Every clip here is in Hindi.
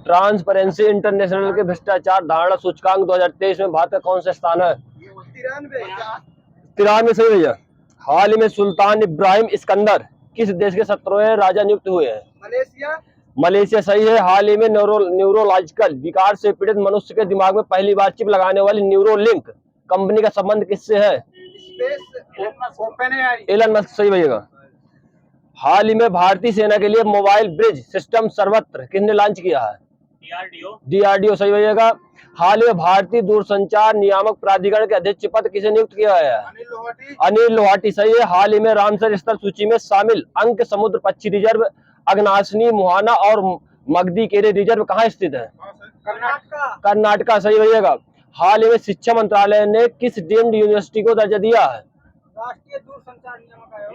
ट्रांसपेरेंसी इंटरनेशनल के भ्रष्टाचार धारणा सूचकांक 2023 में भारत का कौन सा स्थान है? 93 सही भैया। हाल ही में सुल्तान इब्राहिम इस्कंदर किस देश के 17वें राजा नियुक्त हुए हैं? मलेशिया सही है। हाल ही में न्यूरोलॉजिकल विकार से पीड़ित मनुष्य के दिमाग में पहली बार चिप लगाने वाली न्यूरोलिंक कंपनी का संबंध किससे है? एलन मस्क सही भैया। हाल ही में भारतीय सेना के लिए मोबाइल ब्रिज सिस्टम सर्वत्र किसने लॉन्च किया है? डीआरडीओ सही भैया। हाल ही में भारतीय दूरसंचार नियामक प्राधिकरण के अध्यक्ष पद किसे नियुक्त किया है? अनिल लोहाटी सही है। हाल ही में रामसर स्थल सूची में शामिल अंक समुद्र पक्षी रिजर्व अगनासनी मुहाना और मगदी केरे रिजर्व कहाँ स्थित है? कर्नाटका सही भैया। हाल ही में शिक्षा मंत्रालय ने किस डीम्ड यूनिवर्सिटी को दर्जा दिया है? राष्ट्रीय दूरसंचार नियामक आयोग।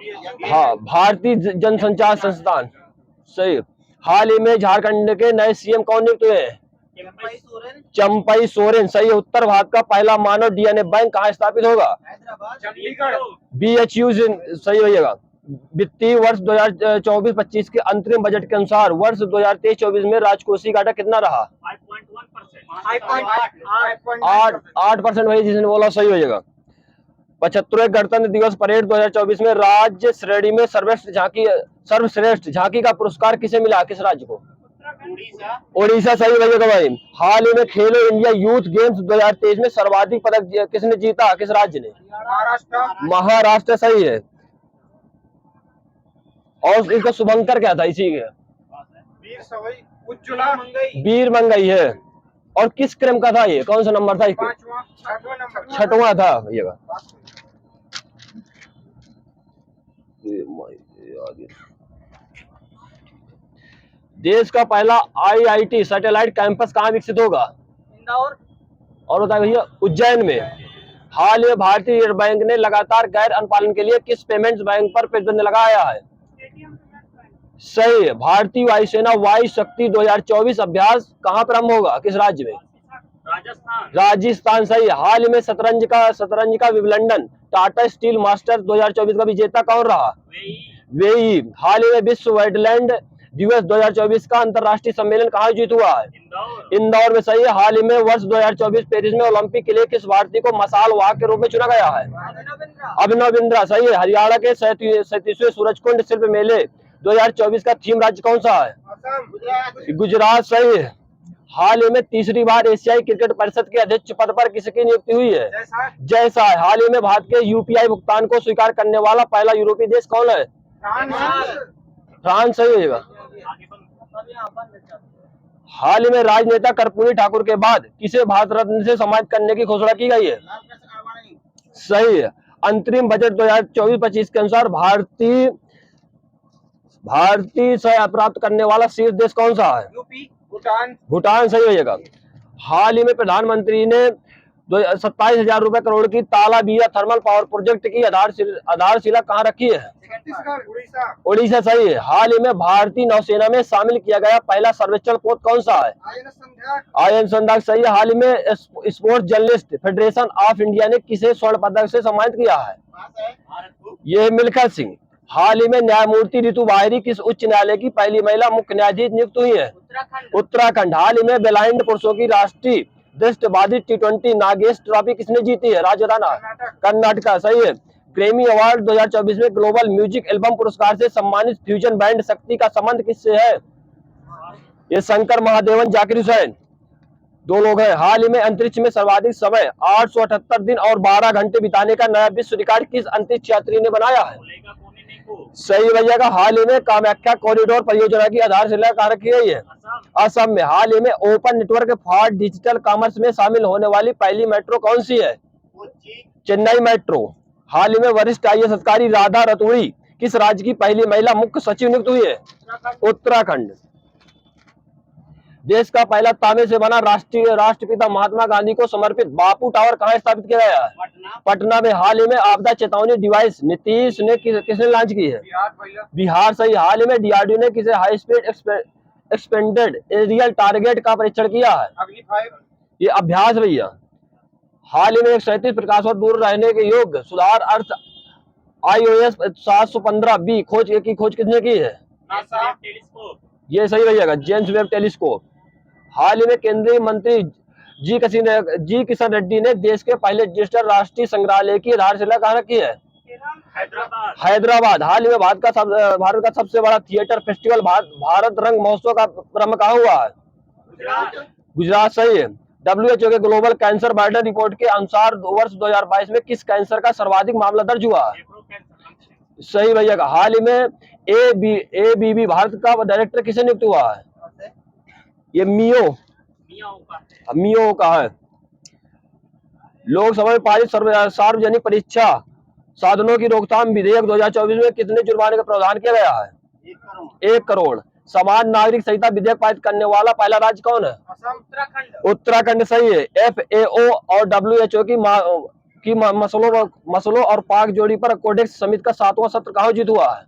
हाँ, भारतीय जनसंचार संस्थान सही। हाल ही में झारखंड के नए सीएम कौन नियुक्त हुए हैं? चंपई सोरेन सही है। उत्तर भारत का पहला मानव डीएनए बैंक कहाँ स्थापित होगा? चंडीगढ़। BHU सही भैया। वित्तीय वर्ष 2024-25 के अंतरिम बजट के अनुसार वर्ष 2023-24 में राजकोषीय घाटा कितना रहा? 8% भाई, जिसने बोला सही हो जाएगा। 75वें गणतंत्र दिवस परेड 2024 में राज्य श्रेणी में सर्वश्रेष्ठ झांकी का पुरस्कार किसे मिला? किस राज्य को? ओडिशा सही भैया भाई। हाल ही में खेलो इंडिया यूथ गेम्स 2023 में सर्वाधिक पदक किसने जीता? किस राज्य ने? महाराष्ट्र सही है। और इसका शुभंकर क्या था? इसी के वीर मंगई है। और किस क्रम का था ये? कौन सा नंबर था इसके? 6वां था भैया। देश का पहला IIT सैटेलाइट कैंपस कहाँ विकसित होगा? इंदौर। और बताए भैया उज्जैन में। हाल में भारतीय रिजर्व बैंक ने लगातार गैर अनुपालन के लिए किस पेमेंट्स बैंक पर प्रतिबंध लगाया है? सही है। भारतीय वायुसेना वायु शक्ति 2024 अभ्यास कहाँ प्रारंभ होगा? किस राज्य में? राजस्थान सही है। हाल में शतरंज का विंबलडन टाटा स्टील मास्टर 2024 का विजेता कौन रहा? वेई। हाल ही में विश्व वेटलैंड दिवस 2024 का अंतरराष्ट्रीय सम्मेलन कहाँ आयोजित हुआ है? इंदौर में सही है। हाल ही में वर्ष 2024 पेरिस में ओलंपिक के लिए किस भारतीय को मसाल वाहक के रूप में चुना गया है? अभिनव बिंद्रा सही है। हरियाणा के 37वें सूरजकुंड शिल्प मेले 2024 का थीम राज्य कौन सा है? गुजरात सही है। हाल ही में तीसरी बार एशियाई क्रिकेट परिषद के अध्यक्ष पद पर किसकी नियुक्ति हुई है? जैसा है। हाल ही में भारत के UPI भुगतान को स्वीकार करने वाला पहला यूरोपीय देश कौन है? फ्रांस सही होगा। हाल ही में राजनेता कर्पूरी ठाकुर के बाद किसे भारत रत्न से सम्मानित करने की घोषणा की गई है? सही है। अंतरिम बजट 2024-25 के अनुसार भारतीय सहायता प्राप्त करने वाला शीर्ष देश कौन सा है? भूटान सही हो जाएगा। हाल ही में प्रधानमंत्री ने 27,000 रुपए करोड़ की तालाबिया थर्मल पावर प्रोजेक्ट की आधारशिला कहाँ रखी है? उड़ीसा सही है। हाल ही में भारतीय नौसेना में शामिल किया गया पहला सर्वेक्षण पोत कौन सा है? IN संध्याक सही है। हाल ही में sports journalist federation of India ने किसे स्वर्ण पदक से सम्मानित किया है? ये मिल्खा सिंह। हाल ही में न्यायमूर्ति ऋतु बाहरी किस उच्च न्यायालय की पहली महिला मुख्य न्यायाधीश नियुक्त हुई है? उत्तराखंड। हाल ही में ब्लाइंड पुरुषों की राष्ट्रीय दृष्टिबाधित T20 नागेश ट्रॉफी किसने जीती है? राजस्थान। कर्नाटका सही है। ग्रैमी अवार्ड 2024 में ग्लोबल म्यूजिक एल्बम पुरस्कार से सम्मानित फ्यूजन बैंड शक्ति का संबंध किससे है? ये शंकर महादेवन जाकिर हुसैन दो लोग हैं। हाल ही में अंतरिक्ष में सर्वाधिक समय 878 दिन और 12 घंटे बिताने का नया विश्व रिकॉर्ड किस अंतरिक्ष यात्री ने बनाया है? सही भैया का। हाल ही में कामाख्या कॉरिडोर परियोजना की आधारशिला कहाँ रखी गई है? असम में। हाल ही में open network for digital commerce में शामिल होने वाली पहली मेट्रो कौन सी है? चेन्नई मेट्रो। हाल ही में वरिष्ठ IAS अधिकारी राधा रतूड़ी किस राज्य की पहली महिला मुख्य सचिव नियुक्त हुई है? उत्तराखंड। देश का पहला तांबे से बना राष्ट्रपिता महात्मा गांधी को समर्पित बापू टावर कहाँ स्थापित किया गया है? पटना में। हाल ही में आपदा चेतावनी डिवाइस नीतीश ने किसने लॉन्च की है? बिहार सही। हाल ही में DRDO ने किसे high speed expended aerial target का परीक्षण किया है? ये अभ्यास भैया। हाल ही में 137 प्रकाश वर्ष दूर रहने के योग्य सुधार अर्थ iOS 715B की खोज किसने की है? ये सही रहिएगा, जेम्स वेब टेलीस्कोप। हाल ही में केंद्रीय मंत्री जी किशन रेड्डी ने देश के पहले डिजिटल राष्ट्रीय संग्रहालय की आधारशिला कहाँ रखी है? हैदराबाद। हाल ही में भारत का सबसे बड़ा थिएटर फेस्टिवल भारत रंग महोत्सव का प्रारंभ कहाँ हुआ है? गुजरात। सही है। WHO के ग्लोबल कैंसर बर्डन रिपोर्ट के अनुसार वर्ष 2022 में किस कैंसर का सर्वाधिक मामला दर्ज हुआ है? सही भैया। हाल ही में ABB भारत का डायरेक्टर किसे नियुक्त हुआ है? ये मियो का है। लोकसभा में पारित सार्वजनिक परीक्षा साधनों की रोकथाम विधेयक 2024 में कितने जुर्माने का प्रावधान किया गया है? 1 करोड़। समान नागरिक संहिता विधेयक पारित करने वाला पहला राज्य कौन है? उत्तराखंड। सही है। FAO और WHO की मसलों और पाक जोड़ी पर कोडेक्स समिति का 7वां सत्र कहाँ आयोजित हुआ है?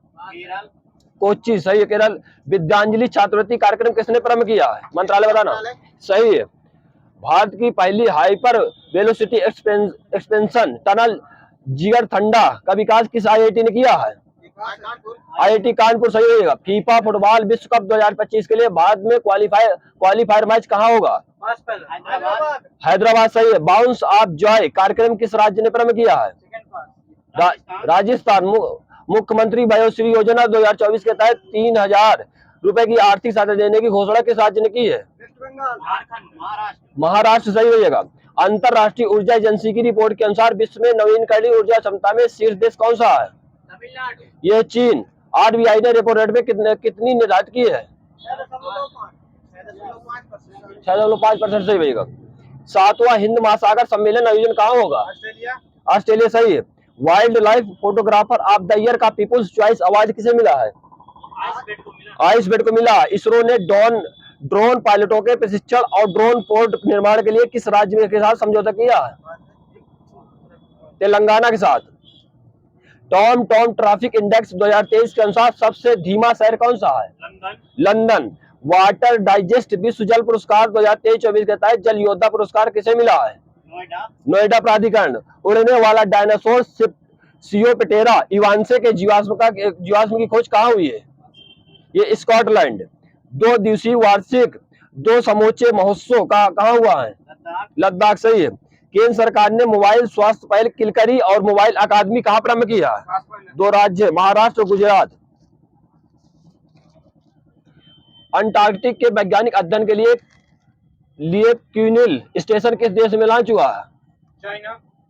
कोच्चि। सही है। केरल। विद्यांजलि छात्रवृत्ति कार्यक्रम किसने प्रारंभ किया है? मंत्रालय बताना। सही है। भारत की पहली हाइपर वेलोसिटी एक्सपेंशन टनल जिगर थंडा का विकास किस IIT ने किया है? IIT कानपुर। सही रहेगा। फीफा फुटबॉल विश्व कप 2025 के लिए भारत में क्वालिफायर मैच कहाँ होगा? हैदराबाद। सही है। बाउंस ऑफ जॉय कार्यक्रम किस राज्य ने प्रारंभ किया है? राजस्थान। मुख्यमंत्री वयोश्री योजना 2024 के तहत 3,000 रुपए की आर्थिक सहायता देने की घोषणा किस राज्य ने की है? महाराष्ट्र। सही रहेगा। अंतरराष्ट्रीय ऊर्जा एजेंसी की रिपोर्ट के अनुसार विश्व में नवीनकरणीय ऊर्जा क्षमता में शीर्ष देश कौन सा है? यह चीन। RBI ने रेपो रेट में कितनी निर्धारित की है? 6.5%। सही रहेगा। 7वां हिंद महासागर सम्मेलन आयोजन कहाँ होगा? ऑस्ट्रेलिया। सही है। Wild life photographer of the year का पीपुल्स चॉइस अवार्ड किसे मिला है? आइसबेड को मिला। इसरो ने ड्रोन पायलटों के प्रशिक्षण और ड्रोन पोर्ट निर्माण के लिए किस राज्य के साथ समझौता किया है? तेलंगाना के साथ। टॉम ट्रैफिक इंडेक्स 2023 के अनुसार सबसे धीमा शहर कौन सा है? लंदन। वाटर डाइजेस्ट विश्व जल पुरस्कार 2023-24 के तहत जल योद्धा पुरस्कार किसे मिला है? नोएडा प्राधिकरण। उड़ने वाला डायनासोर सियोपेटेरा इवांसे के जीवाश्म की खोज कहाँ हुई है? ये स्कॉटलैंड। 2 दिवसीय वार्षिक 2 समूचे महोत्सव का कहाँ हुआ है? लद्दाख। सही है। केंद्र सरकार ने मोबाइल स्वास्थ्य पहल किलकरी और मोबाइल अकादमी कहाँ प्रारंभ किया है? 2 राज्य महाराष्ट्र और गुजरात। अंटार्कटिक के वैज्ञानिक अध्ययन के लिए क्यूनिल स्टेशन किस देश में लॉन्च हुआ है?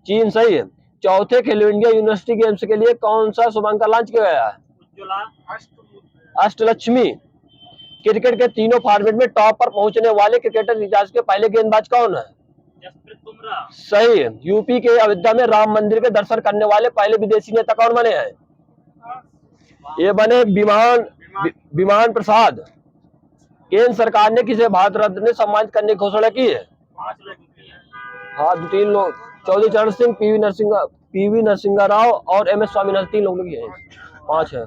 चीन। सही है। चौथे खेलो इंडिया यूनिवर्सिटी गेम्स के लिए कौन सा शुभांकर लॉन्च किया गया है? अष्टलक्ष्मी। क्रिकेट के तीनों फॉर्मेट में टॉप पर पहुंचने वाले क्रिकेटर इतिहास के पहले गेंदबाज कौन है? सही है। यूपी के अयोध्या में राम मंदिर के दर्शन करने वाले पहले विदेशी नेता कौन बने हैं? ये बने विमान प्रसाद। केंद्र सरकार ने किसे भारत रत्न से सम्मानित करने की घोषणा की है? हाँ, 3 लोग। चौधरी चरण सिंह, PV नरसिंह राव और MS स्वामीनाथन। 3 लोग हैं। 5 है।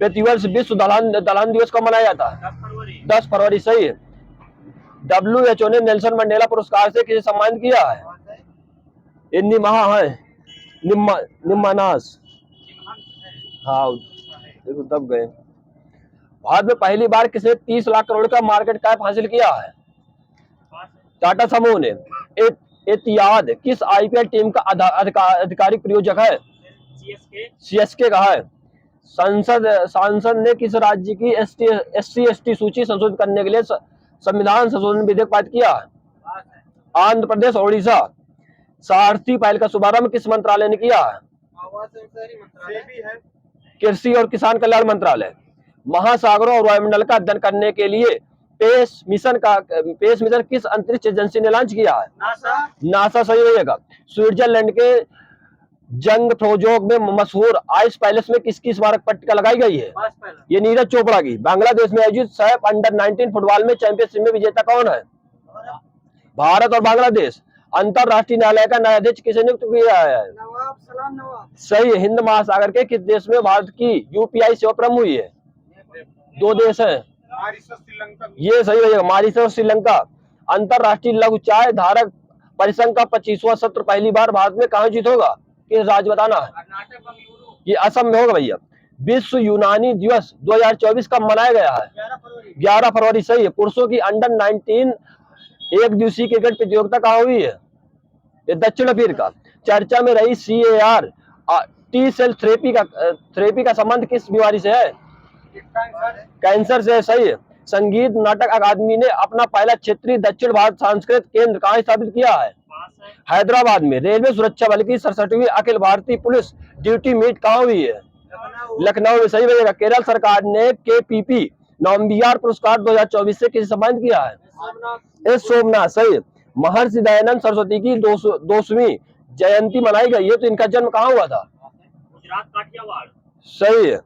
प्रतिवर्ष विश्व दलहन दिवस कब मनाया जाता है? 10 फरवरी। सही है। WHO ने नेल्सन मंडेला पुरस्कार से किसे सम्मानित किया है? निम्मानास। हाँ, देखो दब गए। भारत में पहली बार किसने 30 लाख करोड़ का मार्केट कैप हासिल किया है? टाटा समूह ने। एतिहाद किस IPL टीम का आधिकारिक प्रायोजक है? CSK का है। सांसद ने किस राज्य की SC/ST सूची संशोधित करने के लिए संविधान संशोधन विधेयक पारित किया? आंध्र प्रदेश और उड़ीसा। सारथी पहल का शुभारंभ किस मंत्रालय ने किया? कृषि और किसान कल्याण मंत्रालय। महासागरों और वायुमंडल का अध्ययन करने के लिए पेस मिशन किस अंतरिक्ष एजेंसी ने लॉन्च किया है? नासा। सही रहेगा। स्विट्जरलैंड के जंगफ्रोजोग में मशहूर आइस पैलेस में किसकी स्मारक पट्टिका लगाई गई है? ये नीरज चोपड़ा की। बांग्लादेश में आयोजित सैफ अंडर-19 फुटबॉल में चैंपियनशिप में विजेता कौन है? भारत और बांग्लादेश। अंतरराष्ट्रीय न्यायालय का न्यायाधीश किसे नियुक्त किया है? नवाब सलाम नवाब। सही है। हिंद महासागर के किस देश में भारत की UPI सेवा प्रारंभ हुई है? 2 देश हैं। ये सही रहेगा। मॉरिशस और श्रीलंका। अंतरराष्ट्रीय लघु चाय धारक परिसंघ का 25वां सत्र पहली बार भारत में कहाँ आयोजित होगा? किस राज्य बताना है? ये असम में होगा भैया। विश्व यूनानी दिवस 2024 कब मनाया गया है? 11 फरवरी। सही है। पुरुषों की अंडर 19 एक दिवसीय क्रिकेट प्रतियोगिता कहाँ हुई है? ये दक्षिण अफ्रीका। चर्चा में रही CAR टी सेल थेरेपी का संबंध किस बीमारी से है? कैंसर से। सही है। संगीत नाटक अकादमी ने अपना पहला क्षेत्रीय दक्षिण भारत सांस्कृतिक केंद्र कहाँ स्थापित किया है? हैदराबाद में। रेलवे सुरक्षा बल की 67वीं Akhil Bharatiya police duty meet कहाँ हुई है? लखनऊ में। सही रहेगा। केरल सरकार ने KPP नवंबियार पुरस्कार 2024 से किसे सम्मानित किया है? एस सोमनाथ। सही है। महर्षि दयानंद सरस्वती की 200वीं जयंती मनाई गई है, तो इनका जन्म कहाँ हुआ था? गुजरात, काठियावाड़। सही है।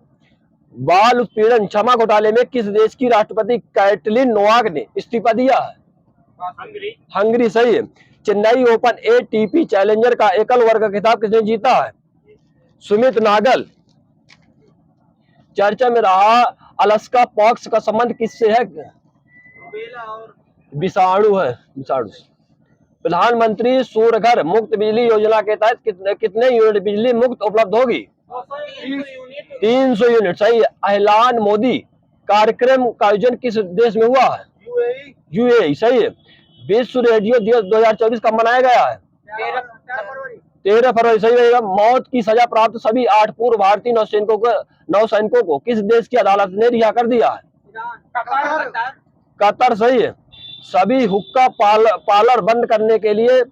बाल उत्पीड़न क्षमा घोटाले में किस देश की राष्ट्रपति कैटलिन नोवाक ने इस्तीफा दिया है? हंगरी। सही है। चेन्नई ओपन ATP चैलेंजर का एकल वर्ग खिताब किसने जीता है? सुमित नागल। चर्चा में रहा अलास्का पॉक्स का संबंध किससे है? विषाणु है, विषाणु। प्रधानमंत्री सूर्य घर मुफ्त बिजली योजना के तहत कितने यूनिट बिजली मुफ्त उपलब्ध होगी? 300 यूनिट। सही है। अहलान मोदी कार्यक्रम का आयोजन किस देश में हुआ है? UAE। सही है। विश्व रेडियो दिवस 2024 कब मनाया गया है? 13 फरवरी। सही रहेगा। मौत की सजा प्राप्त सभी 8 पूर्व भारतीय नौसैनिकों को किस देश की अदालत ने रिहा कर दिया है? कतर। सही है। सभी हुक्का पार्लर बंद करने के लिए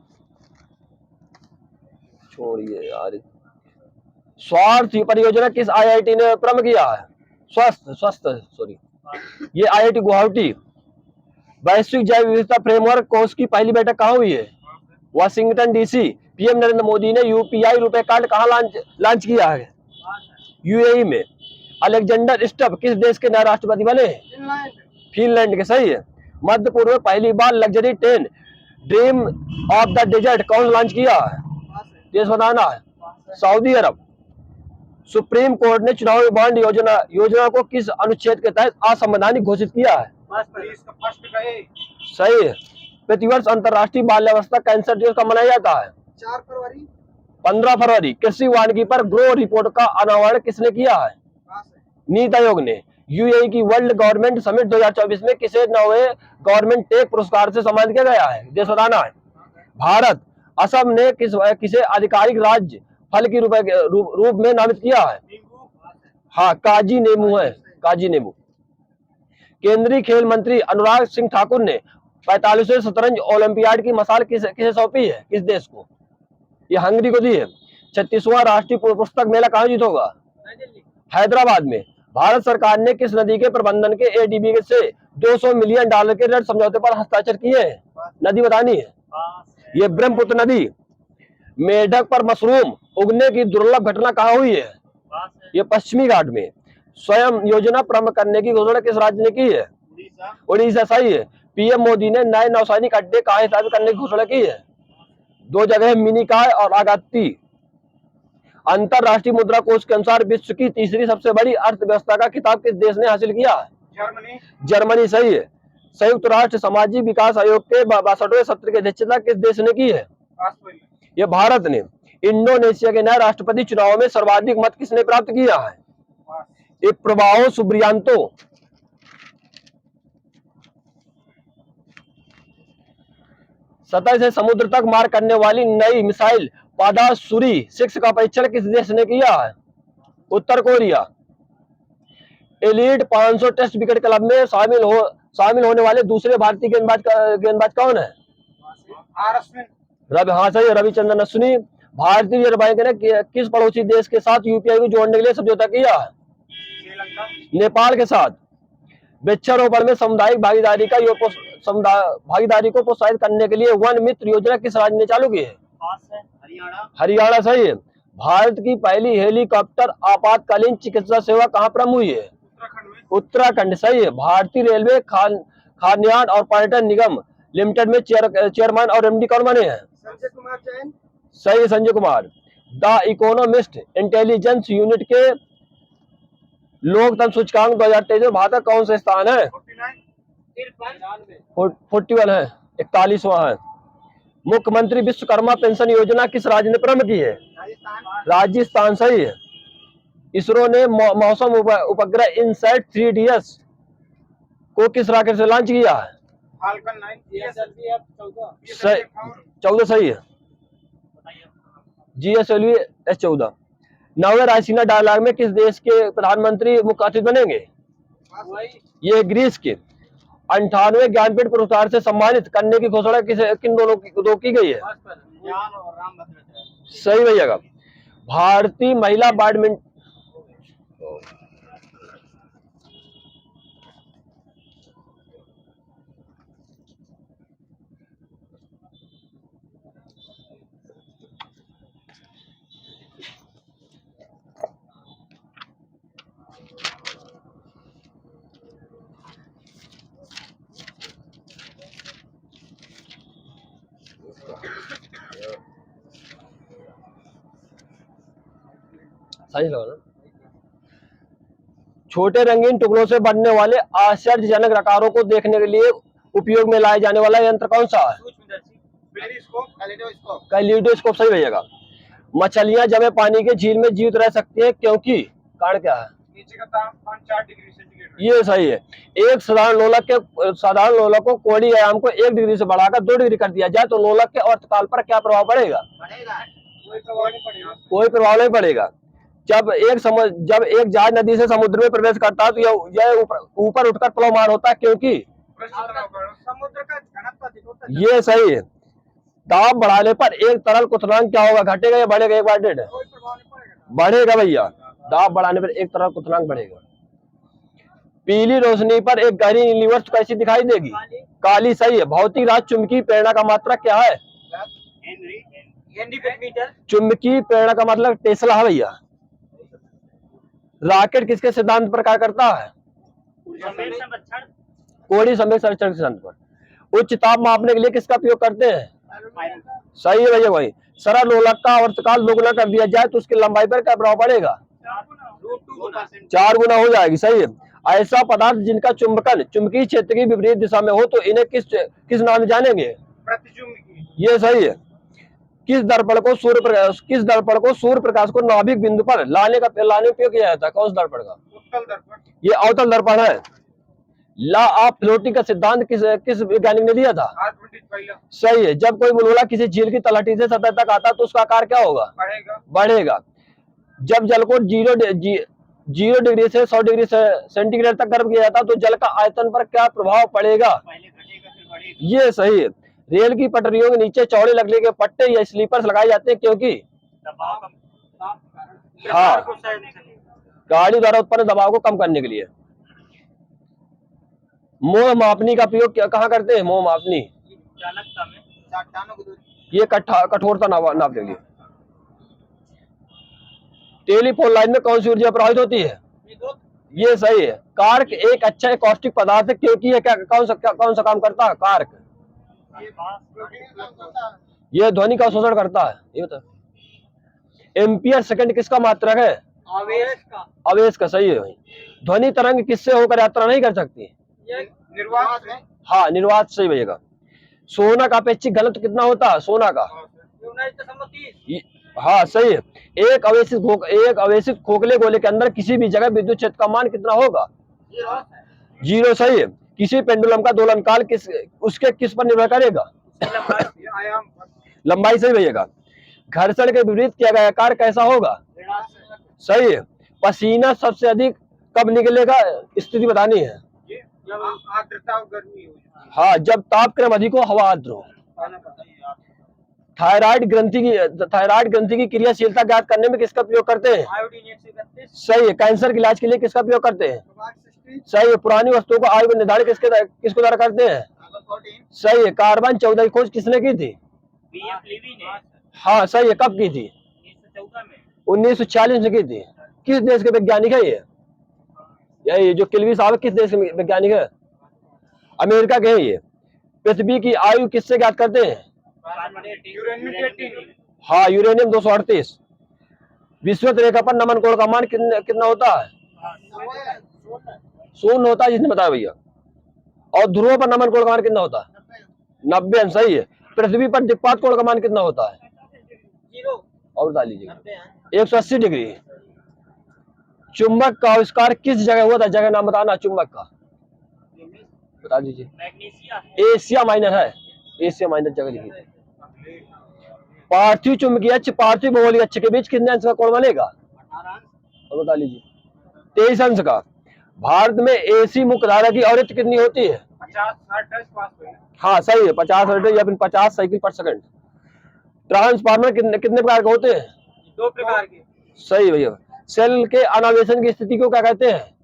छोड़िए यार, स्वास्थ्य परियोजना किस IIT ने प्रारंभ किया है? सॉरी, ये IIT गुवाहाटी। वैश्विक जैव विविधता फ्रेमवर्क कोर्स की पहली बैठक कहाँ हुई है? Washington DC। PM Narendra Modi ने UPI रुपए कार्ड कहाँ लॉन्च किया है? UAE में। अलेक्जेंडर स्टब किस देश के नए राष्ट्रपति बने? फिनलैंड के। सही है। मध्य पूर्व में पहली बार luxury train dream of the desert कौन लॉन्च किया है? देश बताना है। सऊदी अरब। सुप्रीम कोर्ट ने चुनावी बॉन्ड योजना को किस अनुच्छेद के तहत असंवैधानिक घोषित किया है? सही है। प्रतिवर्ष अंतर्राष्ट्रीय बाल्यावस्था कैंसर दिवस कब मनाया जाता है? 4 फरवरी। 15 फरवरी। कृषि वानिकी पर ग्रो रिपोर्ट का अनावरण किसने किया है? नीति आयोग ने। UAE की वर्ल्ड गवर्नमेंट समिट 2024 में किसे नौवे गवर्नमेंट टेक पुरस्कार से सम्मानित किया गया है? देश बताना है। भारत। असम ने किसे आधिकारिक राज्य फल के रूप में नामित किया है? हाँ, काजी नेमू है, काजी नेमू। केंद्रीय खेल मंत्री अनुराग सिंह ठाकुर ने 45वें शतरंज ओलंपियाड की मशाल किसे सौंपी है? किस देश को? ये हंगरी को दी है। 36वां राष्ट्रीय पुस्तक मेला कहाँ आयोजित होगा? हैदराबाद में। भारत सरकार ने किस नदी के प्रबंधन के ADB से $200 मिलियन के ऋण समझौते पर हस्ताक्षर किए हैं? नदी बतानी है। ये ब्रह्मपुत्र नदी। मेढक पर मशरूम उगने की दुर्लभ घटना कहाँ हुई है? ये पश्चिमी घाट में। स्वयं योजना प्रारंभ करने की घोषणा किस राज्य ने की है? उड़ीसा। सही है। PM मोदी ने नए नौसैनिक अड्डे कहाँ स्थापित करने की घोषणा की है? 2 जगह, मिनिकॉय और आगात्ती। अंतरराष्ट्रीय मुद्रा कोष के अनुसार विश्व की तीसरी सबसे बड़ी अर्थव्यवस्था का खिताब किस देश ने हासिल किया है? जर्मनी। सही है। संयुक्त राष्ट्र सामाजिक विकास आयोग के 62वें सत्र की अध्यक्षता किस देश ने की है? ये भारत ने। इंडोनेशिया के नए राष्ट्रपति चुनाव में सर्वाधिक मत किसने प्राप्त किया है? ये प्रभाव सुब्रियांतो। सतह से समुद्र तक मार करने वाली नई मिसाइल पादासुरी 6 का परीक्षण किस देश ने किया है? उत्तर Korea. Elite 500 test wicket club में शामिल होने वाले दूसरे भारतीय गेंदबाज कौन है? हाँ सही है, रविचंद्रन अश्विनी। भारतीय रिजर्व बैंक ने किस पड़ोसी देश के साथ UPI को जोड़ने के लिए समझौता किया है? नेपाल के साथ। वृक्षारोपण में सामुदायिक भागीदारी को प्रोत्साहित करने के लिए वन मित्र योजना किस राज्य ने चालू की है? हरियाणा। सही है। भारत की पहली हेलीकॉप्टर आपातकालीन चिकित्सा सेवा कहाँ प्रारंभ हुई है? उत्तराखंड। सही है। भारतीय रेलवे खाद्यान्न और पर्यटन निगम लिमिटेड में चेयरमैन और MD कौन बने हैं? संजय कुमार जैन। सही है, Sanjay Kumar. The economist intelligence unit के लोकतंत्र सूचकांक 2023 में भारत कौन से स्थान है? 41 है, 41वां है। मुख्यमंत्री विश्वकर्मा पेंशन योजना किस राज्य ने प्रारंभ की है? राजस्थान। सही है। इसरो ने मौसम उपग्रह इनसैट 3DS को किस रॉकेट से लॉन्च किया है? फाल्कन 9 14 सही है। GSLV-S14। नौवें रायसीना डायलॉग में किस देश के प्रधानमंत्री मुख्य अतिथि बनेंगे? ये ग्रीस के। 98वें ज्ञानपीठ पुरस्कार से सम्मानित करने की घोषणा किन दोनों की गई है? सही भैया। भारतीय महिला बैडमिंटन सही लगा ना? छोटे रंगीन टुकड़ों से बनने वाले आश्चर्यजनक आकारों को देखने के लिए उपयोग में लाया जाने वाला यंत्र कौन सा है? कैलिडोस्कोप। सही भैया। मछलियां जमे पानी के झील में जीवित रह सकती हैं क्योंकि कारण क्या है? नीचे का तापमान 4 डिग्री सेंटीग्रेड। ये सही है। एक साधारण लोलक को कोणीय आयाम को 1 डिग्री से बढ़ाकर 2 डिग्री कर दिया जाए तो लोलक के अर्थकाल पर क्या प्रभाव पड़ेगा? कोई प्रभाव नहीं पड़ेगा। जब एक जहाज नदी से समुद्र में प्रवेश करता है तो यह ऊपर उठकर प्लवमान होता है क्योंकि समुद्र का घनत्व अधिक होता है। ये सही है। दाब बढ़ाने पर एक तरल क्वथनांक क्या होगा? घटेगा या बढ़ेगा? एक बार डेढ़ बढ़ेगा भैया। दाब बढ़ाने पर एक तरल क्वथनांक बढ़ेगा। पीली रोशनी पर एक गहरी नीली वस्तु कैसी दिखाई देगी? काली। सही है। भौतिक राज चुंबकीय प्रेरणा का मात्रक क्या है? चुंबकीय प्रेरणा का मतलब टेस्ला है भैया। रॉकेट किसके सिद्धांत पर कार्य करता है? कोणीय संवेग संरक्षण के सिद्धांत पर। उच्च ताप मापने के लिए किसका उपयोग करते हैं? सही है भैया। वही सरल लोलक का आवर्तकाल दोगुना कर दिया जाए तो उसकी लंबाई पर क्या प्रभाव पड़ेगा? 4 गुना हो जाएगी। सही है। ऐसा पदार्थ जिनका चुंबकन चुंबकीय क्षेत्र की विपरीत दिशा में हो तो इन्हें किस नाम से जानेंगे? प्रतिचुंबकीय। ये सही है। किस दर्पण को सूर्य प्रकाश को नाभिक बिंदु पर लाने उपयोग किया जाता है? कौन सा दर्पण का? उत्तल दर्पण। ये अवतल दर्पण है। लॉ ऑफ फ्लोटिंग का सिद्धांत किस वैज्ञानिक ने दिया था? सही है। जब कोई बुलबुला किसी झील की तलहटी से सतह तक आता है तो उसका आकार क्या होगा? बढ़ेगा। जब जल को 0 डिग्री से 100 डिग्री सेंटीग्रेड तक गर्म किया जाता है तो जल का आयतन पर क्या प्रभाव पड़ेगा? ये सही है। रेल की पटरियों के नीचे चौड़े लकड़ी के पट्टे या स्लीपर्स लगाए जाते हैं क्योंकि हाँ, गाड़ी द्वारा उत्पन्न दबाव को कम करने के लिए। मोह मापनी का प्रयोग कहाँ करते हैं? मोह मापनी ये कठोरता नापने के लिए। टेलीफोन लाइन में कौन सी ऊर्जा प्रवाहित होती है? ये सही है। कार्क एक अच्छा एकॉस्टिक पदार्थ है क्योंकि ये कौन सा काम करता है? कार्क ये ध्वनि का शोषण करता है। ये बता। एम्पियर सेकंड किसका मात्रक है? आवेश का। सही है भाई। ध्वनि तरंग किससे होकर यात्रा नहीं कर सकती? निर्वात। हाँ, निर्वात। सही भैया। सोना का अपेक्षित घनत्व कितना होता है? सोना का हाँ सही है। एक अवेशित खोखले गोले के अंदर किसी भी जगह विद्युत क्षेत्र का मान कितना होगा? 0। सही है। किसी पेंडुलम का दोलन काल उसके किस पर निर्भर करेगा? लंबाई। सही भैया। घर्षण के विपरीत किया गया कार्य कैसा होगा? सही है। पसीना सबसे अधिक कब निकलेगा? स्थिति बतानी है। आर्द्रता और गर्मी हो। हाँ, जब तापक्रम अधिक हो, हवा आर्द्र हो। थायराइड ग्रंथि की क्रियाशीलता ज्ञात करने में किसका प्रयोग करते हैं? सही है। कैंसर के इलाज के लिए किसका प्रयोग करते हैं? सही है। पुरानी वस्तुओं को आयु निर्धारित किसको द्वारा करते हैं? सही है। कार्बन 14 की खोज किसने की थी? हाँ सही है। कब की थी? 1946 में की थी। किस देश के वैज्ञानिक है ये? यही जो किल्वी साहब किस देश के वैज्ञानिक है? अमेरिका के हैं ये। पृथ्वी की आयु किससे ज्ञात करते हैं? हाँ, यूरेनियम 238। विषुवत रेखा पर नमन कोण का मान कितना होता है? 0 होता है, जिसने बताया भैया। और ध्रुव पर नमन कोण का मान कितना होता है? 90। सही है। पृथ्वी पर दिक्पात कोण का मान कितना होता है? 0 और बता लीजिए। 180 डिग्री। चुंबक का आविष्कार किस जगह हुआ था? जगह नाम बताना चुंबक का, बता दीजिए। एशिया माइनर है, एशिया माइनर जगह लिखी थी। पार्थिव चुंबकीय अक्ष पार्थिव भौगोलिक अक्ष के बीच कितने अंश का कोण बनेगा? और बता लीजिए। 23 अंश का। भारत में एसी मुख्य धारा की आवृत्ति कितनी होती है? 50-60 हाँ सही है, 50 हर्ट्ज या फिर 50 साइकिल पर सेकंड। ट्रांसफार्मर कितने प्रकार के होते हैं? 2 प्रकार के। सही भैया। सेल के अनावेशन की स्थिति को क्या कहते हैं?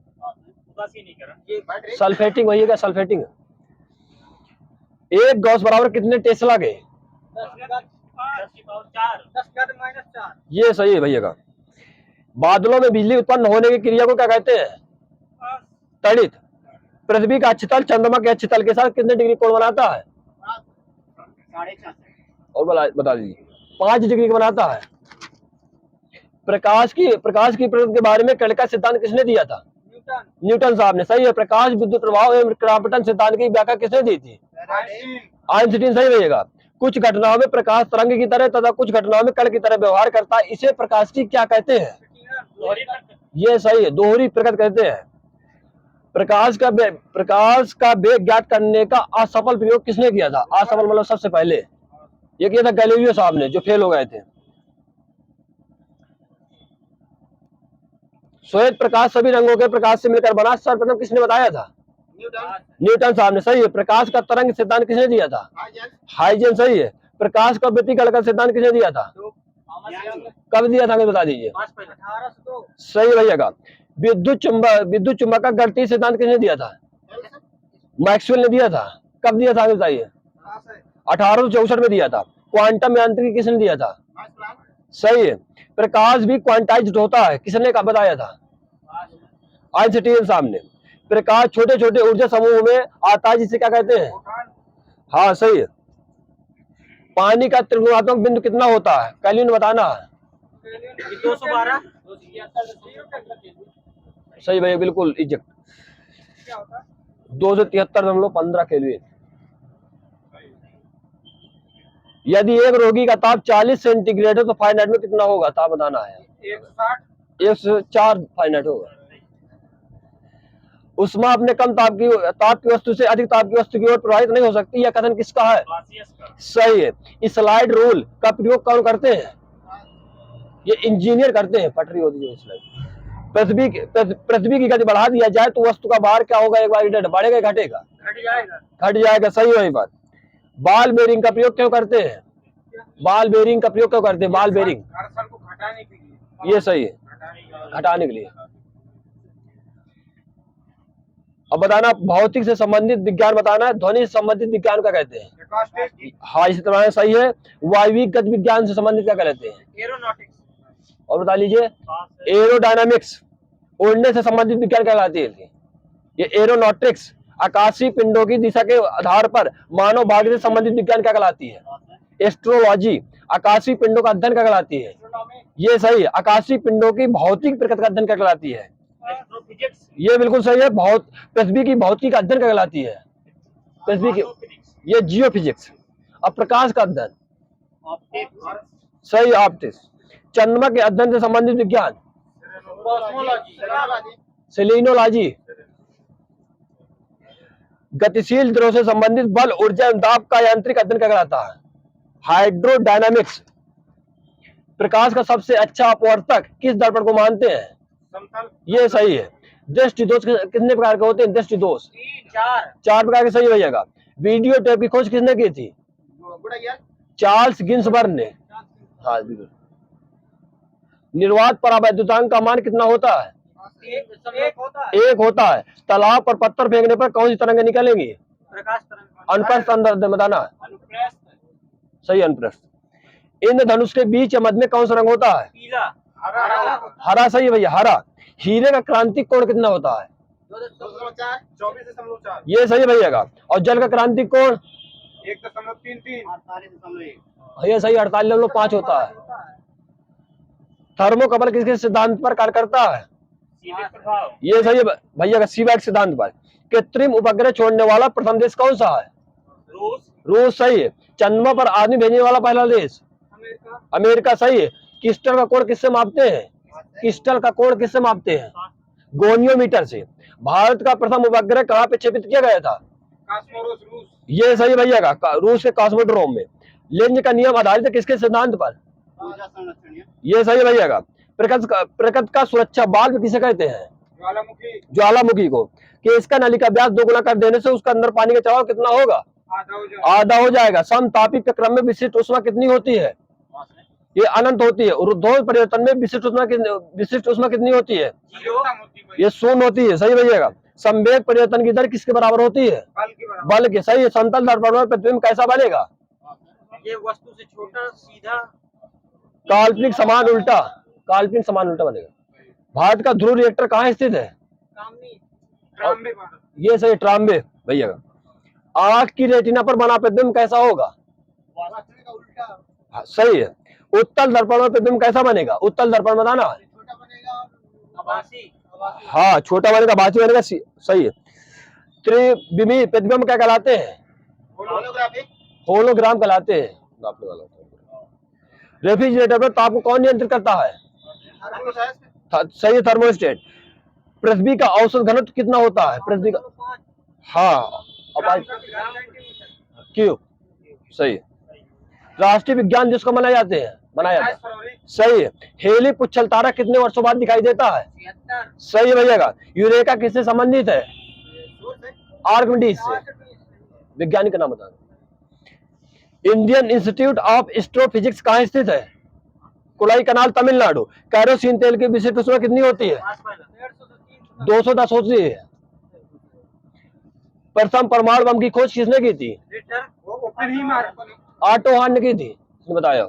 सल्फेटिंग। वही है, सल्फेटिंग। एक गॉस बराबर कितने टेस्ला के? 10⁻⁴। ये सही है भैया का। बादलों में बिजली उत्पन्न होने की क्रिया को क्या कहते हैं? तड़ित। पृथ्वी का अक्षतल चंद्रमा के अक्षतल के साथ कितने डिग्री कोण बनाता है? 4.5। और बता दीजिए। 5 डिग्री का बनाता है। प्रकाश की प्रकृति के बारे में केल्विन का सिद्धांत किसने दिया था? न्यूटन साहब ने। सही है। प्रकाश विद्युत प्रभाव एवं क्राम्पटन सिद्धांत की व्याख्या किसने दी थी? आइंस्टीन। सही रहेगा। कुछ घटनाओं में प्रकाश तरंग की तरह तथा कुछ घटनाओं में कण की तरह व्यवहार करता है, इसे प्रकाश की क्या कहते हैं? ये सही है, दोहरी प्रकृति कहते हैं। प्रकाश का वेग ज्ञात करने का असफल प्रयोग किसने किया था? असफल मतलब सबसे पहले ये किया था गैलीलियो साहब ने, जो फेल हो गए थे। श्वेत प्रकाश सभी रंगों के प्रकाश से मिलकर बना, सर्वप्रथम किसने बताया था? न्यूटन साहब ने। सही है। प्रकाश का तरंग सिद्धांत किसने दिया था? हाइजेन। सही है। प्रकाश का व्यतिकरण का सिद्धांत किसने दिया था? कब दिया था? बता दीजिए। 1802। सही भैया का। विद्युत चुंबक का गणितीय सिद्धांत किसने दिया था? मैक्सवेल ने दिया था। कब दिया था बताइए? 1864 में दिया था। क्वांटम यांत्रिकी किसने दिया था? सही है। प्रकाश भी क्वांटाइज्ड होता है, किसने का बताया था? आइंस्टीन साहब ने। प्रकाश छोटे छोटे ऊर्जा समूह में आता है, जिसे क्या कहते हैं? हाँ सही है। पानी का त्रिगुणात्मक बिंदु कितना होता है? केल्विन बताना है। 212। सही भैया, बिल्कुल इजेक्ट। 273.15 केल्विन। यदि एक रोगी का ताप 40 सेंटीग्रेड है तो फारेनहाइट में कितना होगा? ताप बताना है। 104 फारेनहाइट होगा। उष्मा अपने कम ताप की वस्तु से अधिक ताप की वस्तु की ओर प्रवाहित नहीं हो सकती, यह कथन किसका है? सही है। स्लाइड रूल का प्रयोग कौन करते हैं? ये इंजीनियर करते हैं। पटरी होती है स्लाइड। पृथ्वी की गति बढ़ा दिया जाए तो वस्तु का भार क्या होगा? एक बार बढ़ेगा, घटेगा? घट जाएगा। सही है बात। बॉल बेरिंग का प्रयोग क्यों करते हैं? बॉल बेरिंग का प्रयोग क्यों करते हैं? बॉल बेरिंग को घटाने के लिए। ये सही है, घटाने के लिए। अब बताना, भौतिक से संबंधित विज्ञान बताना है। ध्वनि से संबंधित विज्ञान का कहते हैं? हाँ इसी तरह सही है। वायवीय गति विज्ञान से संबंधित क्या कहते हैं? एरोनॉटिक्स। और बता लीजिए। एरोडायनामिक्स। उड़ने से संबंधित विज्ञान क्या कहती है? ये एरोनॉटिक्स। आकाशीय पिंडों की दिशा के आधार पर मानव भाग्य से संबंधित विज्ञान क्या कहलाती है? एस्ट्रोलॉजी। आकाशीय पिंडों का अध्ययन क्या कहलाती है? ये सही है। आकाशीय पिंडों की भौतिक प्रकृति का अध्ययन क्या कहलाती है? ये बिल्कुल सही है। पृथ्वी की भौतिक अध्ययन क्या कहलाती है? पृथ्वी की, ये जियोफिजिक्स। अब प्रकाश का अध्ययन? सही, ऑप्टिक्स। चंद्रमा के अध्ययन से संबंधित विज्ञान? सेलेनोलॉजी। गतिशील द्रव से संबंधित बल, ऊर्जा एवं दाब का यांत्रिक अध्ययन क्या कहलाता है? हाइड्रोडायनामिक्स। प्रकाश का सबसे अच्छा अपवर्तक किस दर्पण को मानते हैं? समतल। ये सही है। दृष्टि दोष कितने प्रकार के होते हैं? दृष्टि दोष 4 प्रकार के। सही भैया। वीडियो टेप की खोज किसने की थी? चार्ल्स गिन्सबर्ग ने। हाँ बिल्कुल। निर्वात परावैद्युतांक का मान कितना होता है? 1 होता है। तालाब पर पत्थर फेंकने पर कौन सी तरंगें निकलेंगी? प्रकाश तरंग। अनुप्रस्थ बताना। सही, अनुप्रस्थ। इंद्रधनुष के बीच या मध्य में कौन सा रंग होता है? पीला। हरा। सही है भैया, हरा। हीरे का क्रांतिक कोण कितना होता है? 24.4। ये सही भैया का। और जल का क्रांतिक कोण? 1.33। ये सही, 48.5 होता है। थर्मोकपल किसके सिद्धांत पर कार्य करता है? ये सही है भैया का, सीबेक सिद्धांत पर। कृत्रिम उपग्रह छोड़ने वाला प्रथम देश कौन सा है? रूस। सही है। चंद्रमा पर आदमी भेजने वाला पहला देश? अमेरिका। सही है। क्रिस्टल का कोण किससे मापते हैं? क्रिस्टल का कोण किससे मापते हैं? गोनियोमीटर से। भारत का प्रथम उपग्रह कहाँ पे क्षेपित किया गया था? कास्मोरोस रूस। ये सही भैया का रूस के कॉस्मोड्रोम में। लेंज का नियम आधारित है किसके सिद्धांत पर? ऊर्जा संरक्षण। ये सही भैया का। प्रकृति का सुरक्षा बाल्ब किसे कहते हैं? ज्वालामुखी। ज्वालामुखी को। कि इसका नलिका व्यास 2 गुना कर देने से उसका अंदर पानी का चढ़ाव कितना होगा? आधा हो जाएगा। समतापी प्रक्रम में विशिष्ट ऊष्मा कितनी होती है? ये अनंत होती है। ऊर्ध्वोत्तर परिवर्तन में विशिष्ट ऊष्मा कितनी होती है? ये शून्य होती है। सही भैया। संवेग परिवर्तन की दर किसके बराबर होती है? बल के। सही है। समतल दर्पण में प्रतिबिंब कैसा बनेगा? ये वस्तु से छोटा सीधा काल्पनिक समान उल्टा। काल्पनिक समान उल्टा बनेगा। भारत का ध्रुव रिएक्टर कहाँ स्थित है? ये सही ट्राम्बे भैया का। आंख की रेटिना पर बना प्रतिबिंब कैसा होगा? हाँ, सही है। उत्तल दर्पण में प्रतिबिंब कैसा बनेगा? उत्तल दर्पण बताना। छोटा बनेगा आभासी। हाँ, छोटा बनेगा आभासी बनेगा। सही है। त्रिविमी प्रतिबिंब क्या कहलाते हैं? होलोग्राम कहलाते हैं। रेफ्रिजरेटर पर ताप को कौन नियंत्रित करता है? सही है, थर्मोस्टेट। पृथ्वी का औसत घनत्व कितना होता है? पृथ्वी का, हाँ, क्यों? सही है। राष्ट्रीय विज्ञान दिवस को मनाए जाते हैं? मनाया जाता है। सही है। हेली पुच्छल तारा कितने वर्षों बाद दिखाई देता है? सही है भैया। यूरेका किससे संबंधित है? आर्किमिडीज से। वैज्ञानिक का नाम बता। इंडियन इंस्टीट्यूट ऑफ एस्ट्रोफिजिक्स कहाँ स्थित है? कुलाई कनाल, तमिलनाडु। कैरोसिन तेल की विशिष्ट ऊष्मा कितनी होती है? 210 होती है। प्रथम परमाणु बम की खोज किसने की थी? ऑटो हॉर्न ने की थी। बताया।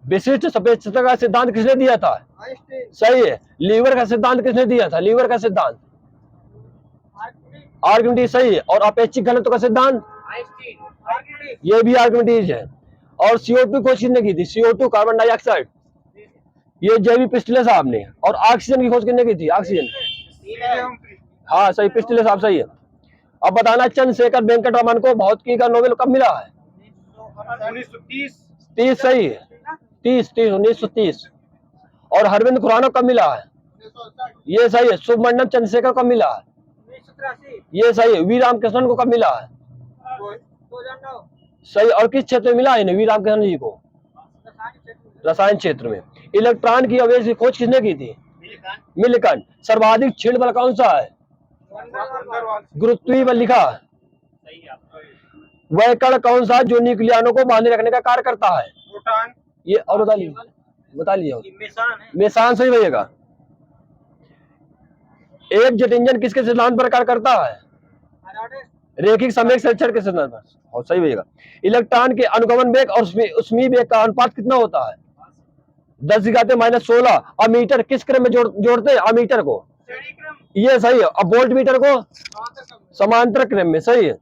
विशिष्ट सापेक्षता का सिद्धांत किसने दिया था? सही है। लीवर का सिद्धांत किसने दिया था? लीवर का सिद्धांत आर्किमिडीज। सही है। और अपेक्षिक घनत्व का सिद्धांत ये भी आर्किमिडीज है। और CO2 खोज किसने की थी? CO2 कार्बन डाइऑक्साइड, ये जेबी पिस्टले साहब ने। और ऑक्सीजन की खोज किसने की थी? ऑक्सीजन, हाँ सही, पिस्टले साहब। सही है। अब बताना, चंद्रशेखर वेंकट रमन को भौतिकी का नोबेल कब मिला है? 1930। सही है। 1930। और अरविंद खुराना कब मिला है? ये सही है। सुब्रमण्यम चंद्रशेखर कब मिला है? 1983। ये सही है। वी रामकृष्णन को कब मिला है? 2009। सही। और किस क्षेत्र में मिला है वी रामकृष्णन जी को? रसायन क्षेत्र में। इलेक्ट्रॉन की आवेश की खोज किसने की थी? मिलिकन। सर्वाधिक क्षीण बल कौन सा है? गुरुत्वीय बल लिखा। वह कण कौन सा जो न्यूक्लियनों को बांधे रखने का कार्य करता है? ये और बता लिया। मेसान। सही भैया। एक जेट इंजन किसके सिद्धांत पर कार्य करता है? रेखिक संवेग संरक्षण के सिद्धांत पर। और सही भैया। इलेक्ट्रॉन के अनुगमन वेग और उसमी वेग का अनुपात कितना होता है? 10⁻⁻16। अमीटर किस क्रम में जोड़ते हैं? अमीटर को, ये सही है। अब वोल्ट मीटर को समांतर क्रम में। सही है।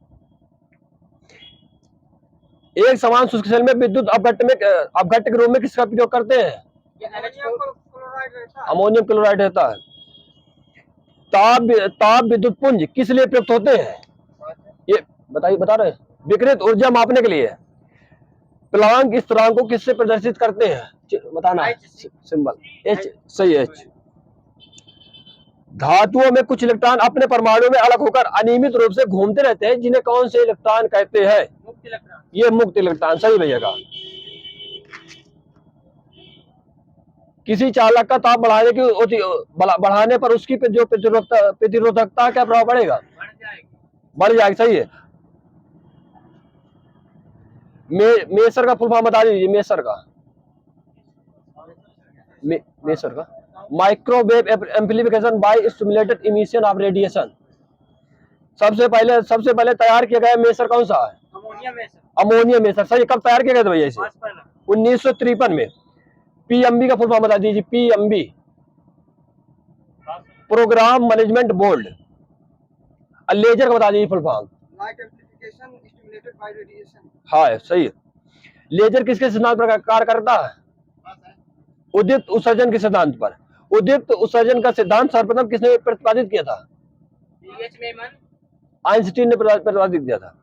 एक समान शुष्क सेल में विद्युत अपघट्ट के रूप में किसका प्रयोग करते हैं? अमोनियम क्लोराइड रहता है। ताप विद्युत पुंज किस लिए प्रयुक्त होते हैं? ये बता रहे हैं। विकिरित ऊर्जा मापने के लिए। प्लांक स्थिरांक को किससे प्रदर्शित करते हैं? बताना है। Symbol H। सही है, H। धातुओं में कुछ इलेक्ट्रॉन अपने परमाणु में अलग होकर अनियमित रूप से घूमते रहते हैं, जिन्हें कौन से इलेक्ट्रॉन कहते हैं? मुक्त इलेक्ट्रॉन। ये मुक्त इलेक्ट्रॉन। सही भैया का। किसी चालक का ताप बढ़ाने पर उसकी जो प्रतिरोधकता क्या प्रभाव पड़ेगा? बढ़ जाएगी। सही है। मेसर का फुल फॉर्म बता दीजिए। मेसर का microwave amplification by stimulated emission of radiation. सबसे पहले तैयार किया गया मेसर कौन सा है? Ammonium maser. सही। कब तैयार किया गया था भैया इसे? 1953 में। PMB का फुल फॉर्म बता दीजिए। PMB program management board. Laser का बता दीजिए फुल फॉर्म। हाँ सही है। लेजर किसके सिद्धांत पर कार्य करता है? उद्दीप्त उत्सर्जन के सिद्धांत पर। उद्दीप्त उत्सर्जन का सिद्धांत सर्वप्रथम किसने प्रतिपादित किया था? आइंस्टीन ने प्रतिपादित किया था।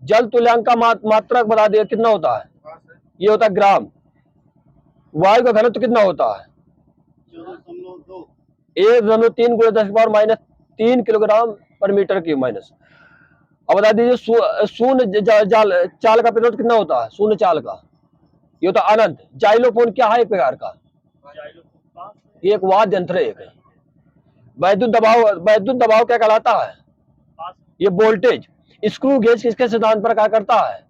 जल तुल्यांक का मात्रक बता दिया कितना होता है? ये होता है ग्राम। वायु का घनत्व कितना होता है? 14.2। 1.3 × 10⁻³ किलोग्राम पर मीटर क्यूब माइनस। अब बता दीजिए शून्य चाल का प्रतिरोध कितना होता है? शून्य चाल का ये होता है अनंत। जाइलोफोन क्या है? एक प्रकार का ये एक वाद्य यंत्र है। एक वैद्युत दबाव क्या कहलाता है? ये वोल्टेज। स्क्रू गेज किसके सिद्धांत पर कार्य करता है?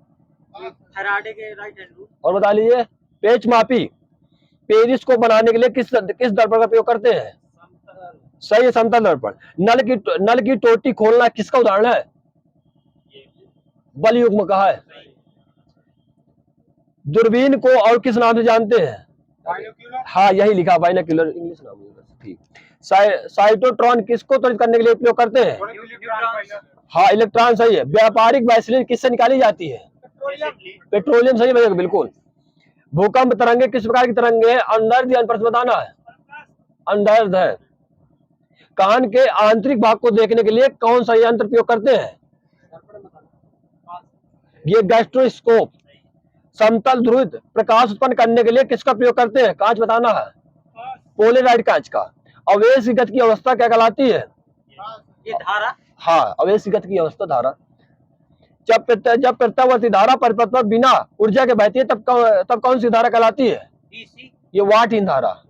फैराडे के राइट हैंड रूल। और बता लीजिए पेच मापी पेरिस को बनाने के लिए किस दर्पण का प्रयोग करते हैं? सही है, समतल दर्पण। नल की टोटी खोलना किसका उदाहरण है? बल युग्म का है। दूरबीन को और किस नाम से जानते हैं? हाँ यही लिखा, बाइनोक्यूलर, इंग्लिश नाम है। ठीक। साइटोट्रॉन किसको त्वरित करने के लिए उपयोग करते हैं? हाँ इलेक्ट्रॉन। सही है। व्यापारिक वैसलीन किससे निकाली जाती है? पेट्रोलियम। सही है बिल्कुल। भूकंप तरंगे किस प्रकार की तरंगे हैं? अंडर अनप्रस्थ बताना है। अंडर है। कान के आंतरिक भाग को देखने के लिए कौन सा यंत्र प्रयोग करते हैं? ये गैस्ट्रोस्कोप। समतल ध्रुवित प्रकाश उत्पन्न करने के लिए किसका प्रयोग करते हैं? कांच बताना है। पोलराइड कांच का। अवेश की गति की अवस्था क्या कहलाती है? ये धारा। हाँ अवेश की गति की अवस्था धारा। जब प्रत्यावर्ती धारा परिपथ पर बिना ऊर्जा के बहती है तब कौन सी धारा कहलाती है? डीसी। ये वाटहीन धारा।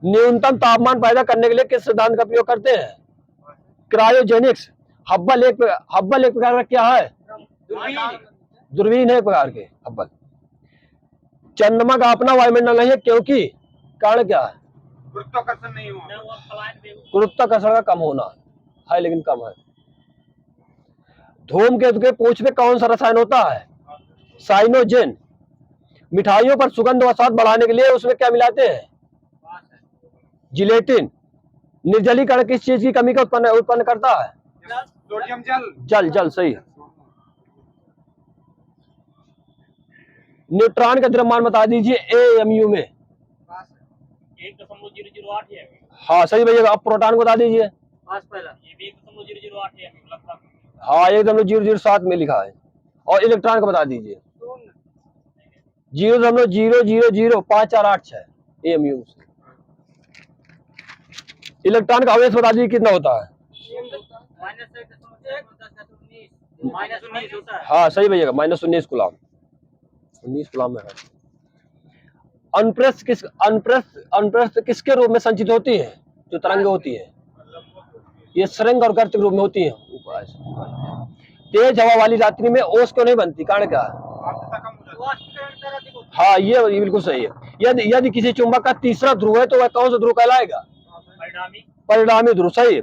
न्यूनतम तापमान पैदा करने के लिए किस सिद्धांत का प्रयोग करते हैं? क्रायोजेनिक्स। हब्बल एक प्रकार का क्या है? दूरबीन है एक प्रकार के हब्बल। चंद्रमा का अपना वायुमंडल नहीं है क्योंकि कारण क्या है? गुरुत्वाकर्षण नहीं हुआ। गुरुत्वाकर्षण का कम होना है, लेकिन कम है। धूमकेतु के पूंछ में कौन सा रसायन होता है? साइनोजेन। मिठाइयों पर सुगंध व स्वाद बढ़ाने के लिए उसमें क्या मिलाते हैं? जिलेटिन। निर्जलीकरण किस चीज की कमी का उत्पन्न करता है? सोडियम जल। जल। सही है। न्यूट्रॉन का द्रव्यमान बता दीजिए AMU में। 1.008 है। हाँ सही भैया। अब प्रोटॉन को बता दीजिए। पहला ये भी 1.008 है लगभग। हाँ 1.007 में लिखा है। और इलेक्ट्रॉन को बता दीजिए। 0.0005486 AMU। इलेक्ट्रॉन का आवेश बता दीजिए कितना होता है? -19 होता है। हाँ सही भैया। -19 कूलम। 19 कूलम में है। अनप्रस्थ किसके रूप में संचित होती है? जो तरंगे होती है ये सरंग और गर्त के रूप में होती है। तेज हवा वाली रात्रि में ओस क्यों नहीं बनती? कारण क्या है? हाँ ये बिल्कुल सही है। यदि किसी चुंबक का तीसरा ध्रुव है तो वह कौन सा ध्रुव कहलाएगा? परिणामी ध्रुव। सही है।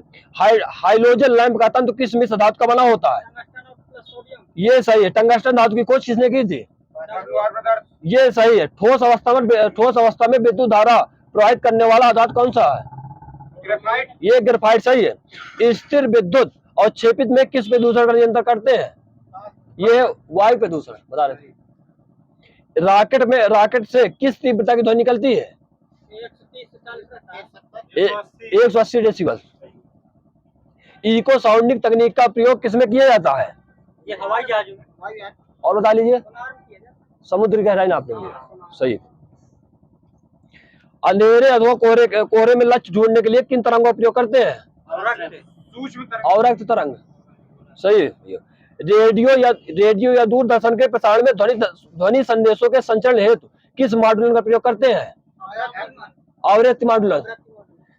हाइड्रोजन लैंप का तंतु किस मिश्र धातु का बना होता है? ये सही है। टंगस्टन धातु की खोज किसने की थी? ये सही है। ठोस अवस्था में विद्युत धारा प्रवाहित करने वाला धातु कौन सा है? ग्रेफाइट। ये ग्रेफाइट। सही है। स्थिर विद्युत और क्षेपित में किस प्रदूषण का नियंत्रण करते हैं? ये वायु प्रदूषण बता रहे थे। रॉकेट से किस तीव्रता की ध्वनि निकलती है? 180 डेसिबल। इको साउंडिंग तकनीक का प्रयोग किसमें किया जाता है? ये हवाई जहाज में। और बता लीजिए। समुद्र की गहराई नापने के लिए। सही। अंधेरे अथवा कोहरे में लक्ष्य ढूंढने के लिए किन तरंगों का प्रयोग करते हैं? अवरक्त तरंग। सही है। रेडियो या दूरदर्शन के प्रसारण में ध्वनि संदेशों के संचरण हेतु किस मॉड्यूल का प्रयोग करते हैं? आवृत्ति मॉड्यूल।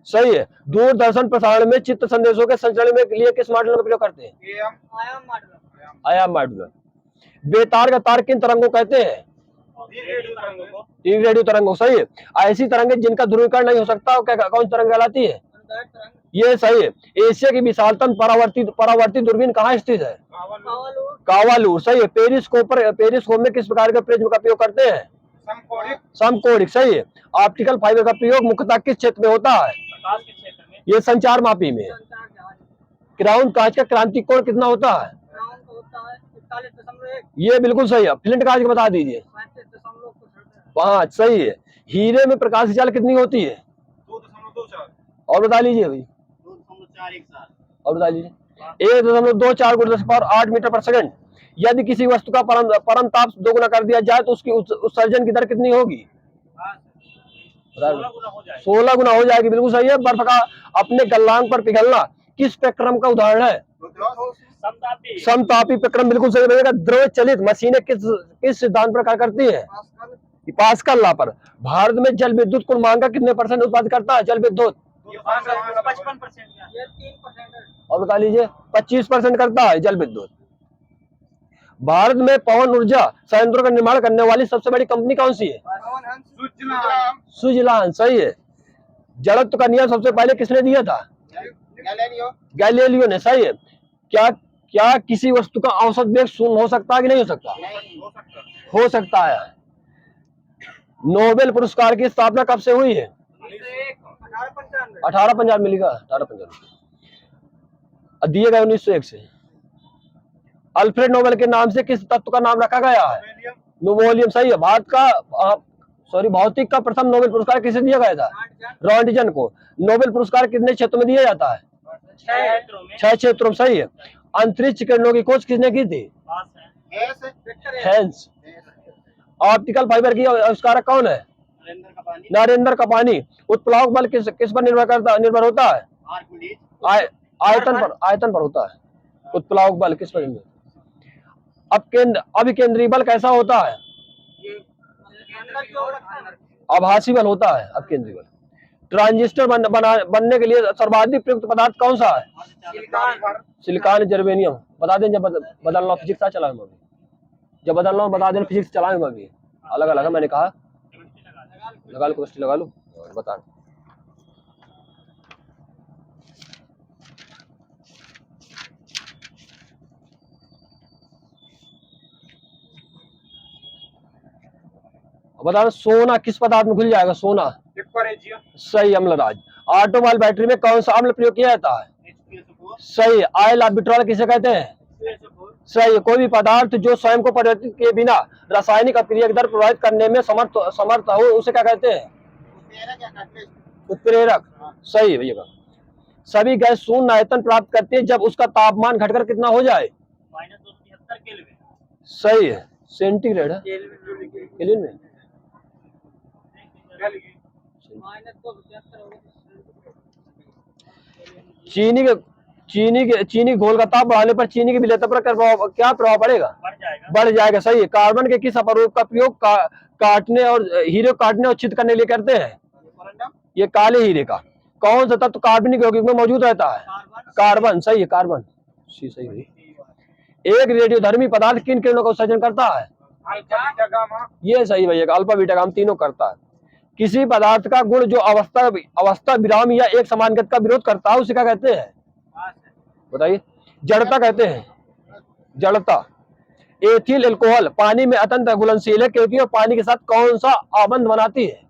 सही है। दूरदर्शन प्रसारण में चित्र संदेशों के संचरण में लिए किस मॉड्यूल का प्रयोग करते हैं? आयाम मॉड्यूल। बेतार का तार किन तरंगों कहते हैं? रेडियो तरंगों। सही है। ऐसी तरंगे जिनका ध्रुवीकरण नहीं हो सकता कौन सी तरंग कहलाती है? ये सही है। एशिया की विशालतम परावर्ती दूरबीन कहाँ स्थित है? कावालूर। सही है। पेरिस्कोप में किस प्रकार के प्रिज्म का प्रयोग करते हैं? समकोणिक। सही है। ऑप्टिकल फाइबर का प्रयोग मुख्यतः किस क्षेत्र में होता है? ये संचार मापी में। क्राउन कांच का क्रांति कोण कितना होता है? ये बिल्कुल सही है। फ्लिंट कांच का बता दीजिए। 5। सही है। हीरे में प्रकाश की चाल कितनी होती है? 2.24। और बता लीजिए भाई। 2.417। और बता लीजिए। 1.24 × 10⁸ मीटर पर सेकंड। यदि किसी वस्तु का परम ताप 2 गुना कर दिया जाए तो उसकी उत्सर्जन की दर कितनी होगी? 16 गुना हो जाएगी। बिल्कुल सही है। बर्फ का अपने गलनांक पर पिघलना किस प्रक्रम का उदाहरण है? समतापी प्रक्रम। बिल्कुल सही रहेगा। द्रव चलित मशीनें किस सिद्धांत पर कार्य करती है? पास्कल लॉ पर। भारत में जल विद्युत कुल मांग का कितने % उत्पादन करता है जल विद्युत? 55%। और बता लीजिए। 25% करता है जल विद्युत। भारत में पवन ऊर्जा संयंत्रों का निर्माण करने वाली सबसे बड़ी कंपनी कौन सी है? सुजलान। सही है। जड़त्व का नियम सबसे पहले किसने दिया था? गैलीलियो ने। सही है। क्या किसी वस्तु का औसत वेग 0 हो सकता है कि नहीं हो सकता? हो सकता है। नोबेल पुरस्कार की स्थापना कब से हुई है? 1895 मिलेगा। 1895 दिए गए 1901 से। अल्फ्रेड नोबेल के नाम से किस तत्व का नाम रखा गया है? नोबेलियम। सही है। भौतिक का प्रथम नोबेल पुरस्कार किसे दिया गया था? रॉन्टिजन को। नोबेल पुरस्कार कितने क्षेत्रों में दिया जाता है? 6 क्षेत्रों में। सही है। अंतरिक्ष किरणों की खोज किसने की थी? हेंस। ऑप्टिकल फाइबर की आविष्कारक कौन है? नरेंद्र कपानी। उत्प्लावक बल किस पर निर्भर होता है? आयतन पर होता है। उत्प्लावक बल किस पर निर्भर? अभिकेंद्री बल कैसा होता है? आभासी बल होता है अभिकेंद्री बल। ट्रांजिस्टर बनने के लिए सर्वाधिक प्रयुक्त पदार्थ कौन सा है? Silicon germanium. बता दें जब बदलना फिजिक्स का चला अभी। जब बदलना बता दें फिजिक्स चलाएंगे अभी। अलग अलग है। मैंने कहा लगा लो केमिस्ट्री लगा लो और बता। बता दो सोना किस पदार्थ में घुल जाएगा? सोना। सही। अम्लराज। ऑटोमोबाइल बैटरी में कौन सा अम्ल प्रयोग किया जाता है? सही। आयल ऑफ विट्रॉल किसे कहते हैं? सही। कोई भी पदार्थ जो स्वयं को परिवर्तित किए बिना रासायनिक अभिक्रिया की दर प्रभावित करने में समर्थ हो उसे क्या कहते हैं? उत्प्रेरक। सही है भैया। सभी गैस शून्य आयतन प्राप्त करती है जब उसका तापमान घटकर कितना हो जाए? -273 केल्विन। सही है। सेंटीग्रेड है। केल्विन में चीनी घोल का ताप बढ़ाने पर चीनी की विलेयता पर क्या प्रभाव पड़ेगा? बढ़ जाएगा। सही है। कार्बन के किस अपरूप का प्रयोग काटने और हीरे काटने और छिद करने के लिए करते हैं? ये काले हीरे का। कौन सा तत्व कार्बनिक यौगिक में मौजूद रहता है? कार्बन। सही है। कार्बन। सही है। एक रेडियोधर्मी पदार्थ किन किरणों का उत्सर्जन करता है? ये सही भैया। अल्फा बीटा गामा तीनों करता है। किसी पदार्थ का गुण जो अवस्था विराम या एक समान गति का विरोध करता है उसे क्या कहते हैं? बताइए। जड़ता कहते हैं। जड़ता। एथिल अल्कोहल पानी में अत्यंत घुलनशील है क्योंकि वह पानी के साथ कौन सा आबंध बनाती है?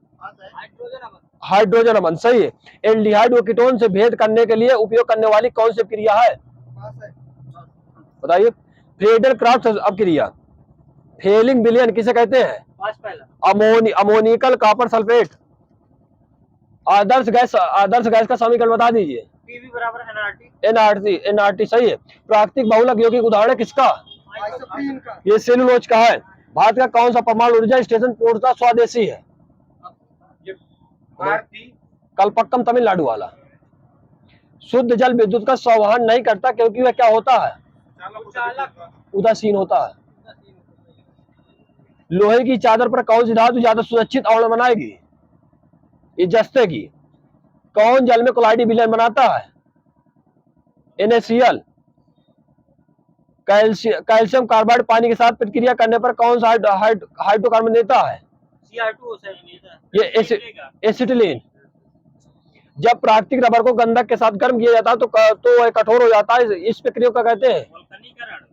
हाइड्रोजन अबंध। सही है। एल्डिहाइड व कीटोन से भेद करने के लिए उपयोग करने वाली कौन सी क्रिया है? बताइए। Friedel craft अपक्रिया। फेलिंग विलयन किसे कहते हैं? Ammoniacal copper sulphate. आदर्श गैस का समीकरण बता दीजिए। PV बराबर NRT। सही है। प्राकृतिक बहुलक यौगिक उदाहरण किसका? ये सेलुलोज का है। भारत का कौन सा परमाणु ऊर्जा स्टेशन पूर्णतः स्वदेशी है? कलपक्कम तमिलनाडु वाला। शुद्ध जल विद्युत का संवहन नहीं करता क्योंकि वह क्या होता है? उदासीन होता है। लोहे की चादर पर कौन सी धातु ज्यादा सुरक्षित आवरण बनाएगी? ये जस्ते की। कौन जल में कोलाइडी विलयन बनाता है? NaCl। कैल्शियम कार्बाइड पानी के साथ प्रतिक्रिया करने पर कौन सा हाइड्रोकार्बन देता है? ये एसिटिलीन। जब प्राकृतिक रबर को गंधक के साथ गर्म किया जाता है तो वह कठोर हो जाता है। इस प्रक्रिया को कहते हैं?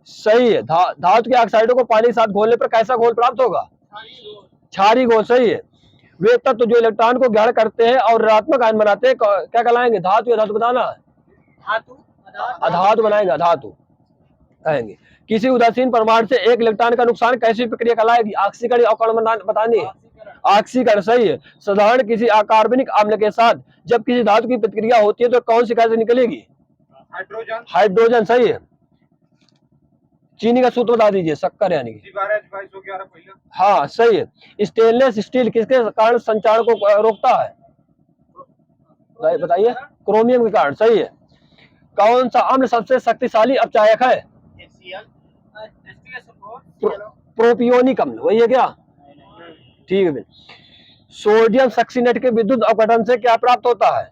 सही है। धातु के ऑक्साइडों को पानी के साथ घोलने पर कैसा घोल प्राप्त होगा? क्षारीय घोल। सही है। वे तत्व जो इलेक्ट्रॉन को ग्रहण करते हैं और ऋणात्मक आयन बनाते हैं क्या कहलाएंगे? धातु या धातु बताना? अधातु बनाएंगे। अधातु कहेंगे। किसी उदासीन परमाणु से एक इलेक्ट्रॉन का नुकसान कैसी प्रक्रिया कहलाएगी? ऑक्सीकरण या अवकरण बतानी है? ऑक्सीकरण। सही है। साधारण किसी अकार्बनिक अम्ल के साथ जब किसी धातु की प्रतिक्रिया होती है तो कौन सी गैस निकलेगी? हाइड्रोजन हाइड्रोजन सही है। चीनी का सूत्र बता दीजिए, शक्कर यानी कि। 12H2211 पहिया। हाँ सही है। स्टेनलेस स्टील किसके कारण संचारण को रोकता है? बताइए। क्रोमियम के कारण, सही है। कौन सा अम्ल सबसे शक्तिशाली अपचायक है? प्रोपियोनिक अम्ल, वही है क्या? ठीक है। सोडियम सक्सीनेट के विद्युत अपघटन से क्या प्राप्त होता है?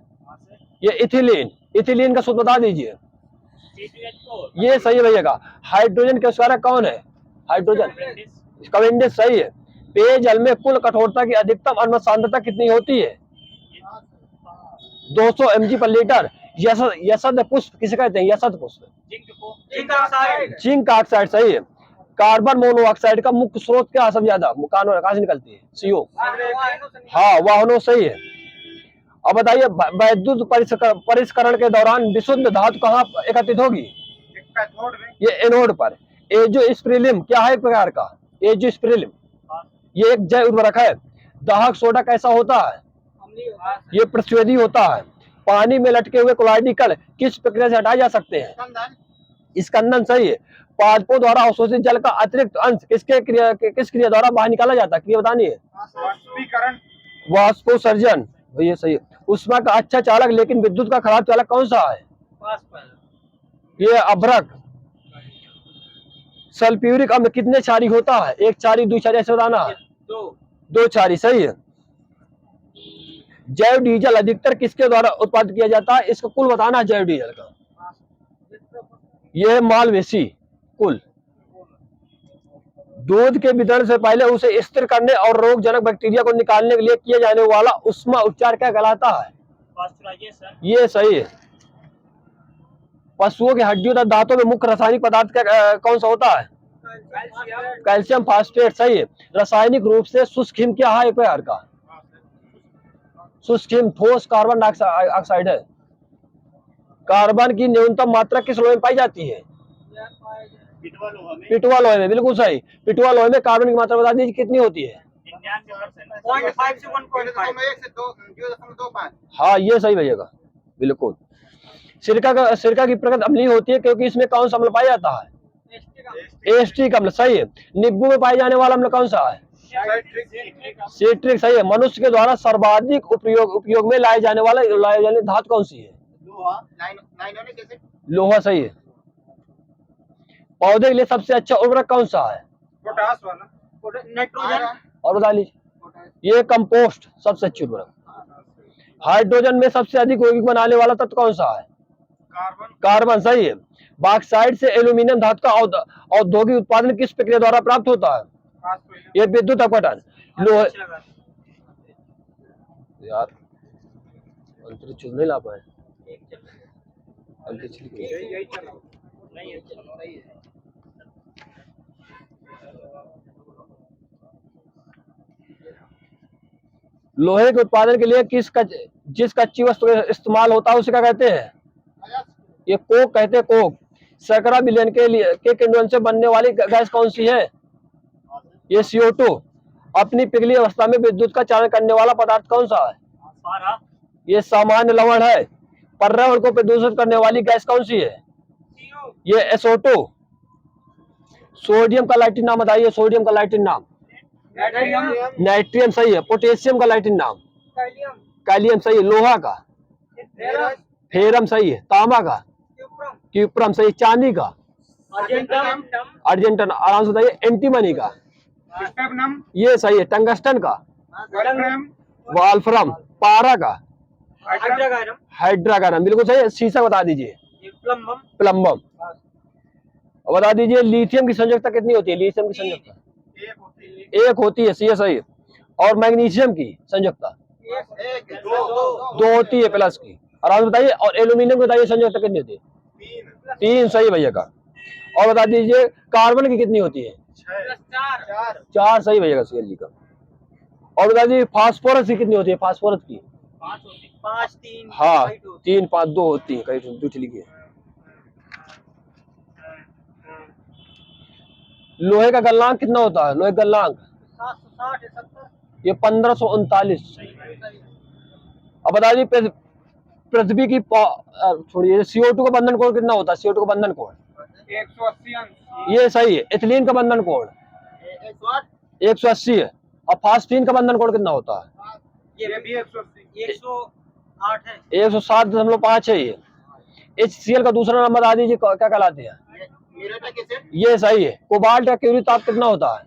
ये इथिलीन। इथिलीन का सूत्र बता दीजिए। ये सही है भैया। हाइड्रोजन के आविष्कारक कौन है? हाइड्रोजन कैवेंडिश, सही है। पेयजल में कुल कठोरता की अधिकतम अनुमत सांद्रता कितनी होती है? 200 mg/लीटर। यसद पुष्प किसे कहते हैं? यसद पुष्प, जिंक ऑक्साइड, सही है। कार्बन मोनोऑक्साइड का मुख्य स्रोत क्या है? सबसे ज्यादा कहाँ से निकलती है? CO। हाँ, वाहनों, सही है। अब बताइए, वैद्युत परिष्करण के दौरान विशुद्ध धातु कहाँ एकत्रित होगी? ये एनोड पर। एजोस्पिरिलम क्या है? एक प्रकार का एजोस्पिरिलम, ये एक जैव उर्वरक है। दाहक सोडा कैसा होता है? ये प्रस्वेदी होता है। पानी में लटके हुए कोलाइडी कण किस प्रक्रिया से हटाए जा सकते हैं? स्कंदन, सही है। पादपों द्वारा अवशोषित जल का अतिरिक्त अंश किस क्रिया द्वारा बाहर निकाला जाता है? क्रिया बतानी है। वाष्पोत्सर्जन, ये सही है। उष्मा का अच्छा चालक लेकिन विद्युत का खराब चालक कौन सा है? ये अभ्रक। सल्फ्यूरिक अम्ल कितने क्षारी होता है? एक क्षारी, दो क्षारी, ऐसे बताना है। दो क्षारी, सही है। जैव डीजल अधिकतर किसके द्वारा उत्पादित किया जाता है? इसका कुल बताना है जैव डीजल का। यह मालवेसी कुल। दूध के वितरण से पहले उसे स्थिर करने और रोगजनक बैक्टीरिया को निकालने के लिए किया जाने वाला उष्मा उपचार क्या कहलाता है? ये सही है। पशुओं की हड्डियों तथा दांतों में मुख्य रासायनिक पदार्थ कौन सा होता है? कैल्शियम फास्फेट, सही है। रासायनिक रूप से शुष्क हिम क्या है? एक प्रकार का शुष्क हिम ठोस कार्बन डाइऑक्साइड है। कार्बन की न्यूनतम मात्रा किस लोहे में पाई जाती है? पिटवा लोहे में, बिल्कुल सही। पिटवा लोहे में कार्बन की मात्रा बता दीजिए कितनी होती है? 0.5 से 1.5। हाँ, ये सही भैया, बिल्कुल। सिरका की प्रकृति अम्लीय होती है क्योंकि इसमें कौन सा अम्ल पाया जाता है? एस्टिक अम्ल, सही है। नींबू में पाए जाने वाला अम्ल कौन सा है? सिट्रिक, सही है। मनुष्य के द्वारा सर्वाधिक उपयोग में लाए जाने वाली धातु कौन सी है? लोहा, सही है। पौधे के लिए सबसे अच्छा उर्वरक कौन सा है? पोटास वाला, नाइट्रोजन। और बता लीजिए। ये कंपोस्ट सबसे अच्छी उर्वरक। हाइड्रोजन में सबसे अधिक यौगिक बनाने वाला तत्व कौन सा है? कार्बन, सही है। बॉक्साइट से एल्यूमिनियम धातु का औद्योगिक उत्पादन किस प्रक्रिया द्वारा प्राप्त होता है? ये विद्युत अपघटन। लोहे, यार अंतरिक्ष नहीं ला पाए। लोहे के उत्पादन के लिए जिस कच्ची वस्तु का इस्तेमाल होता है उसे क्या कहते हैं? ये कोक कहते हैं, कोक। शर्करा विलयन के किण्वन से बनने वाली गैस कौन सी है? ये CO2। अपनी पिघली अवस्था में विद्युत का चालन करने वाला पदार्थ कौन सा है? ये सामान्य लवण है। पर्यावरण को प्रदूषित करने वाली गैस कौन सी है? ये SO2। सोडियम का लैटिन नाम बताइए। सोडियम का लैटिन नाम नाइट्रियम, सही है। पोटेशियम का लैटिन नाम कैलियम, सही है। लोहा का फेरम, सही है। तांबा का क्यूप्रम, सही है। चांदी का अर्जेंटन, आराम से बताइए। एंटीमनी का ये सही है। टंगस्टन का वाल्फ्रम। पारा का हाइड्रागारम, बिल्कुल सही है। शीशा बता दीजिए। प्लम्बम। बता दीजिए लिथियम की संयोजकता कितनी होती है? लिथियम की संयोजकता एक होती है, सही है। और मैग्नीशियम की संयोजकता 2 होती है प्लस की। आराम बताइए। और एल्यूमिनियम की बताइए संयोजकता कितनी होती है? 3, सही भैया का। और बता दीजिए कार्बन की कितनी होती है? 4, सही भैया का, CL जी का। और बता दीजिए फास्फोरस की कितनी होती है? फास्फोरस की 5, 3। हाँ, 3, 5, 2 होती है। कहीं दूसरी लिखी है। लोहे का गलनांक कितना होता है? लोहे का गलनांक 760 ये 1539। अब बता दीजिए पृथ्वी की छोड़िए, CO2 का बंधन कोण कितना होता है? CO2 का बंधन कोण 180 अंश। ये सही है। इथिलीन का बंधन कोण 180 है। और फास्फीन का बंधन कोण कितना होता है? ये भी 180। 108 है। 107.5 है ये। HCl का दूसरा नाम बता दीजिए, क्या कहलाते हैं? ये सही है। कोबाल्ट का क्यूरी ताप कितना होता है?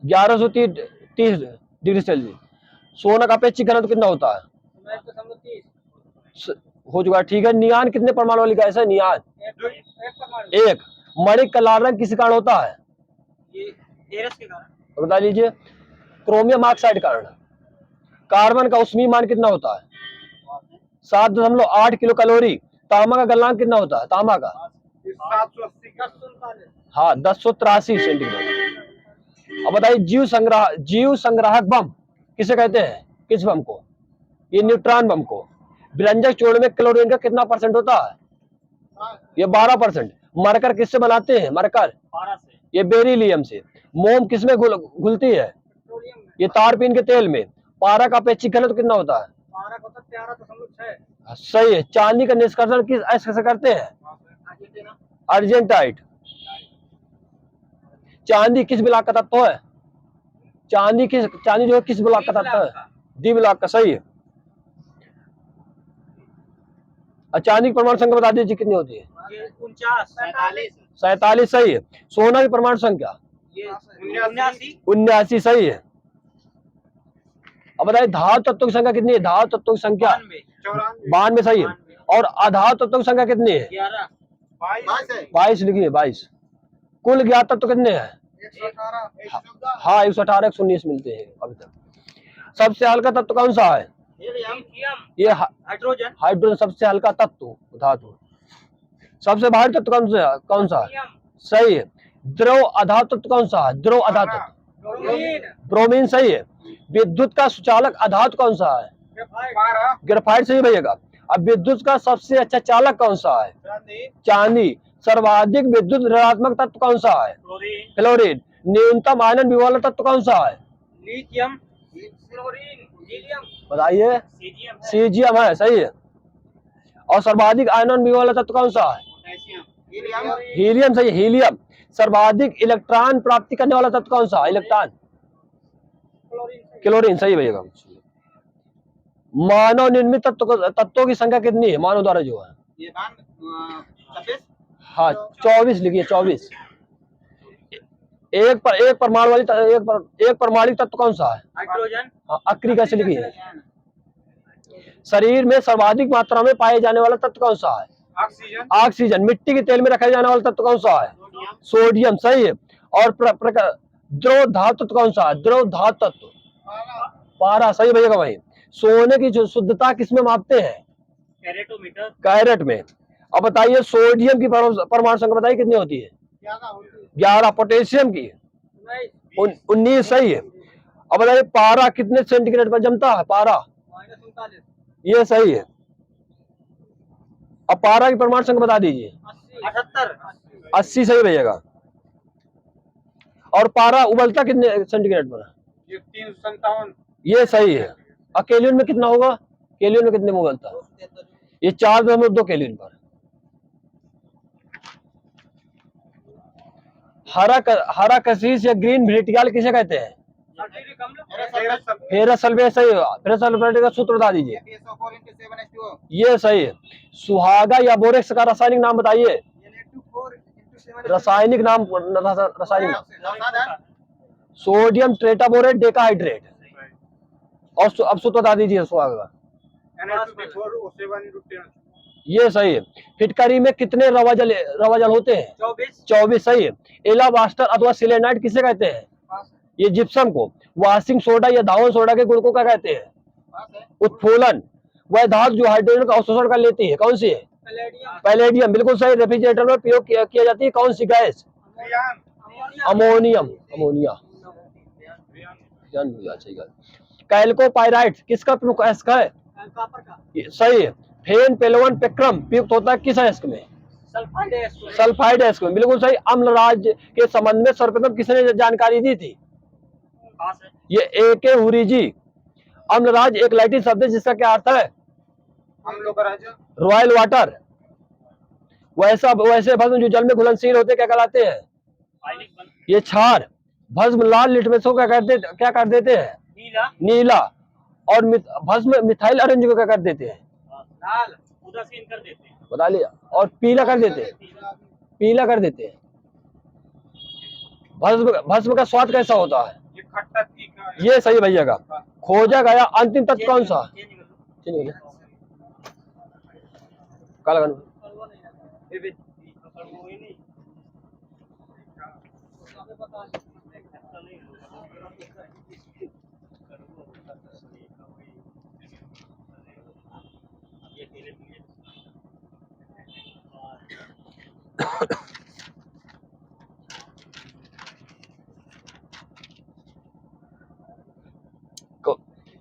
1130 डिग्री सेल्सियस। सोना का अपेक्षित घनत्व कितना होता है? हो चुका, ठीक है। नियान कितने परमाणु वाली गैस है? नियान एक। मणिक का लाल रंग किस कारण होता है? ये एरस के कारण। बता लीजिए। क्रोमियम ऑक्साइड कारण। कार्बन का ऊष्मीय मान कितना होता है? 7.8 किलो कैलोरी। तांबा का गलनांक कितना होता है? तांबा का 780। हाँ 1083 सेंटीग्रेड। अब बताइए, जीव संग्राहक बम किसे कहते हैं? किस बम को? ये न्यूट्रॉन बम को। व्यंजक चूर्ण में क्लोरीन का कितना % होता है? ये 12%। मरकर किससे बनाते हैं? मरकर 12 से। ये बेरिलियम से। मोम किसमें घुलती है? ये तारपीन के तेल में। पारा का अपेक्षित घनत्व कितना होता है? 12.13.6। सही है। चांदी का निष्कर्षण किस अयस्क से करते हैं? अर्जेंटाइट। चांदी किस ब्लॉक का तत्व है? चांदी जो है किस ब्लॉक का तत्व है? डी ब्लॉक का। सही है। चांदी की परमाणु संख्या बता दीजिए कितनी होती है? ये 49 47 सही है। सोना की परमाणु संख्या? ये 79 79 सही है। अब बताइए, धातु तत्वों की संख्या कितनी है? धातु तत्वों की संख्या 92 सही है। और अधातु तत्वों की संख्या कितनी है? 11 22 लिखिए। 22। कुल ज्ञात तत्व कितने हैं? 118। हाँ 118 119 मिलते हैं अभी तक। सबसे हल्का तत्व कौन सा है? ये हाइड्रोजन। हाइड्रोजन सबसे हल्का तत्व धातु। सबसे भारी तत्व कौन सा है? सही है। द्रव अधातु तत्व कौन सा है? द्रव अधातु ब्रोमीन सही है। विद्युत का सुचालक अधातु कौन सा है? ग्रेफाइट सही भैया। अब विद्युत का सबसे अच्छा चालक कौन सा है? चांदी। सर्वाधिक विद्युत ऋणात्मक तत्व कौन सा है? फ्लोरीन। न्यूनतम आयनन विवाहक तत्व कौन सा है? लिथियम। फ्लोरीन। हीलियम। बताइए। सीजियम। सीजियम है सही है। और सर्वाधिक आयनन विवाहक तत्व कौन सा है? हीलियम सही है। हीलियम। सर्वाधिक इलेक्ट्रॉन प्राप्ति करने वाला तत्व कौन सा है? इलेक्ट्रॉन। क्लोरीन सही भैया। मानव निर्मित तत्वों की संख्या कितनी है? मानव द्वारा जो है? हाँ 24 लिखिए। 24। एक परमाणु तत्व कौन सा है? हाइड्रोजन। हाँ अक्रिय कैसे लिखिए। शरीर में सर्वाधिक मात्रा में पाए जाने वाला तत्व कौन सा है? ऑक्सीजन। मिट्टी के तेल में रखा जाने वाला तत्व कौन सा है? सोडियम सही है। और द्रव धातु तत्व कौन सा है? द्रव धातु तत्व पारा सही भैया भाई। सोने की जो शुद्धता किसमें मापते हैं? कैरेटोमीटर। कैरेट में। अब बताइए, सोडियम की परमाणु संख्या बताइए कितनी होती है? 11। पोटेशियम की 19 सही है। अब बताइए, पारा कितने सेंटीग्रेड पर जमता है? पारा ये सही है। अब पारा की परमाणु संख्या बता दीजिए। 80 सही भैया। और पारा उबलता कितने सेंटीग्रेड पर? 357। ये सही है। और केल्विन में कितना होगा? केल्विन में कितने में उबलता है? ये 4.2 केल्विन पर। हरा कशिश या ग्रीन भेटियाल किसे कहते हैं? फेरस सल्फेट सही है। फेरस सल्फेट का सूत्र बता दीजिए। ये सही है। सुहागा या बोरेक्स का रासायनिक नाम बताइए। रासायनिक नाम सोडियम टेट्राबोरेट डेकाहाइड्रेट। और अब सूत्र बता दीजिए सुहागा का। ये सही है। फिटकरी में कितने रवाजल होते हैं? 24 सही है। एलाबास्टर अथवा सिलेनाइट किसे कहते हैं? ये जिप्सम को। वाशिंग सोडा या धावन सोडा के गुण को क्या कहते हैं? उत्फूलन। वह धातु जो हाइड्रोजन का अवशोषण कर लेती है कौन सी है? पैलेडियम बिल्कुल सही। रेफ्रिजरेटर में प्रयोग किया जाती है कौन सी गैस? अमोनियम। कैल्कोपाइराइट किसका प्रमुख अयस्क है? सही है। फेन पेलोवन पेक्रम प्रयुक्त होता है किस अयस्क में? सल्फाइड अयस्क में बिल्कुल सही। अम्लराज के संबंध में सर्वप्रथम किसने जानकारी दी थी? ये A.K. हुरीजी। अम्लराज एक लैटिन शब्द है जिसका क्या अर्थ है? हम लोग का राजा रॉयल वाटर। वैसे भस्म जो जल में घुलनशील होते क्या कहलाते हैं? आयनिक बल। ये क्षार। भस्म लाल लिटमस को क्या कर देते हैं? नीला। नीला। और भस्म मिथाइल ऑरेंज को क्या कर देते हैं? लाल। उदासीन कर देते हैं। बता लिया। और पीला कर देते हैं। पीला कर देते हैं। भस्म का स्वाद कैसा होता है? ये खट्टा तीखा है। ये सही भैया का। खोजा गया अंतिम तत्व कौन सा? काला गन।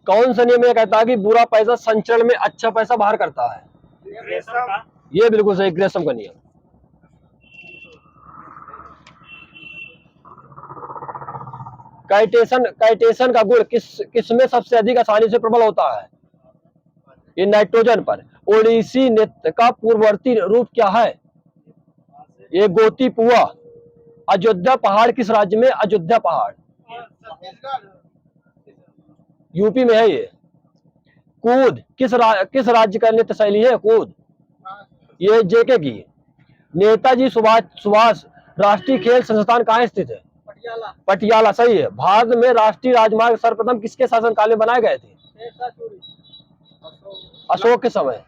कौन सा नियम ये कहता है कि बुरा पैसा संचरण में अच्छा पैसा बाहर करता है? ग्रेसम का। ये बिल्कुल सही, ग्रेसम का नियम। काइटेशन का गुण किसमें सबसे अधिक आसानी से प्रबल होता है? ये नाइट्रोजन पर। ओडिसी नृत्य का पूर्ववर्ती रूप क्या है? ये गोतीपुआ। अयोध्या पहाड़ किस राज्य में? अयोध्या पहाड़ यूपी में है। ये कूद किस राज्य का नृत्य शैली है? कूद ये जेके की। नेताजी सुभाष राष्ट्रीय खेल संस्थान कहाँ स्थित है? पटियाला सही है। भारत में राष्ट्रीय राजमार्ग सर्वप्रथम किसके शासनकाल में बनाए गए थे? अशोक के समय।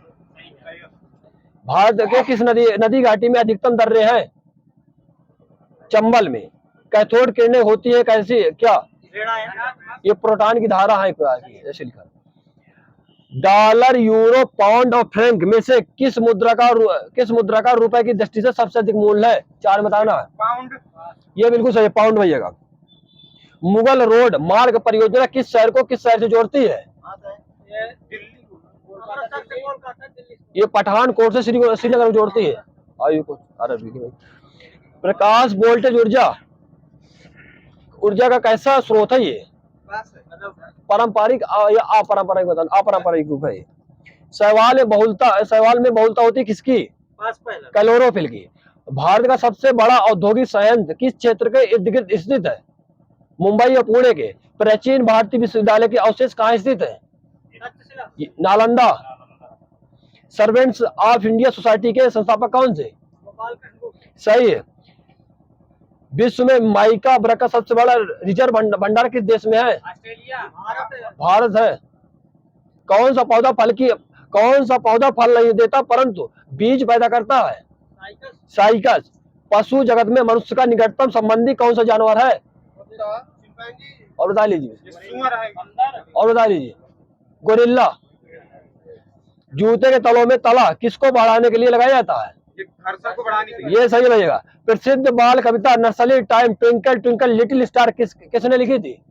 भारत के किस नदी घाटी में अधिकतम दर्रे हैं? चंबल में। कैथोड किरणें होती है कैसी? क्या ये प्रोटॉन की धारा है ऐसे लिखा। डॉलर, यूरो, पाउंड और फ्रैंक में से किस मुद्रा का रुपए की दृष्टि से सबसे अधिक मूल्य है? चार बताना है। पाउंड। ये बिल्कुल सही, पाउंड भैया। मुगल रोड मार्ग परियोजना किस शहर को किस शहर से जोड़ती है? ये पठानकोट से श्रीनगर को जोड़ती है। प्रकाश वोल्टेज ऊर्जा का कैसा स्रोत है? ये पारंपरिक या अपारंपरिक बताना। अपारंपरिक रूप है। शैवाल में बहुलता होती किसकी? क्लोरोफिल की। भारत का सबसे बड़ा औद्योगिक संयंत्र किस क्षेत्र के इर्द गिर्द स्थित है? मुंबई और पुणे के। प्राचीन भारतीय विश्वविद्यालय के अवशेष कहाँ स्थित है? Nalanda. Servants of India society के संस्थापक कौन से? सही है। विश्व में माइका ब्रक का सबसे बड़ा रिजर्व भंडार किस देश में है? भारत है। कौन सा पौधा फल नहीं देता परंतु बीज पैदा करता है? साइकस। पशु जगत में मनुष्य का निकटतम संबंधी कौन सा जानवर है? और बता लीजिए। गोरिल्ला। जूते के तलों में तला किसको बढ़ाने के लिए लगाया जाता है? को बढ़ाने के लिए। ये सही लगेगा। प्रसिद्ध बाल कविता nursery time twinkle twinkle little star किसने लिखी थी?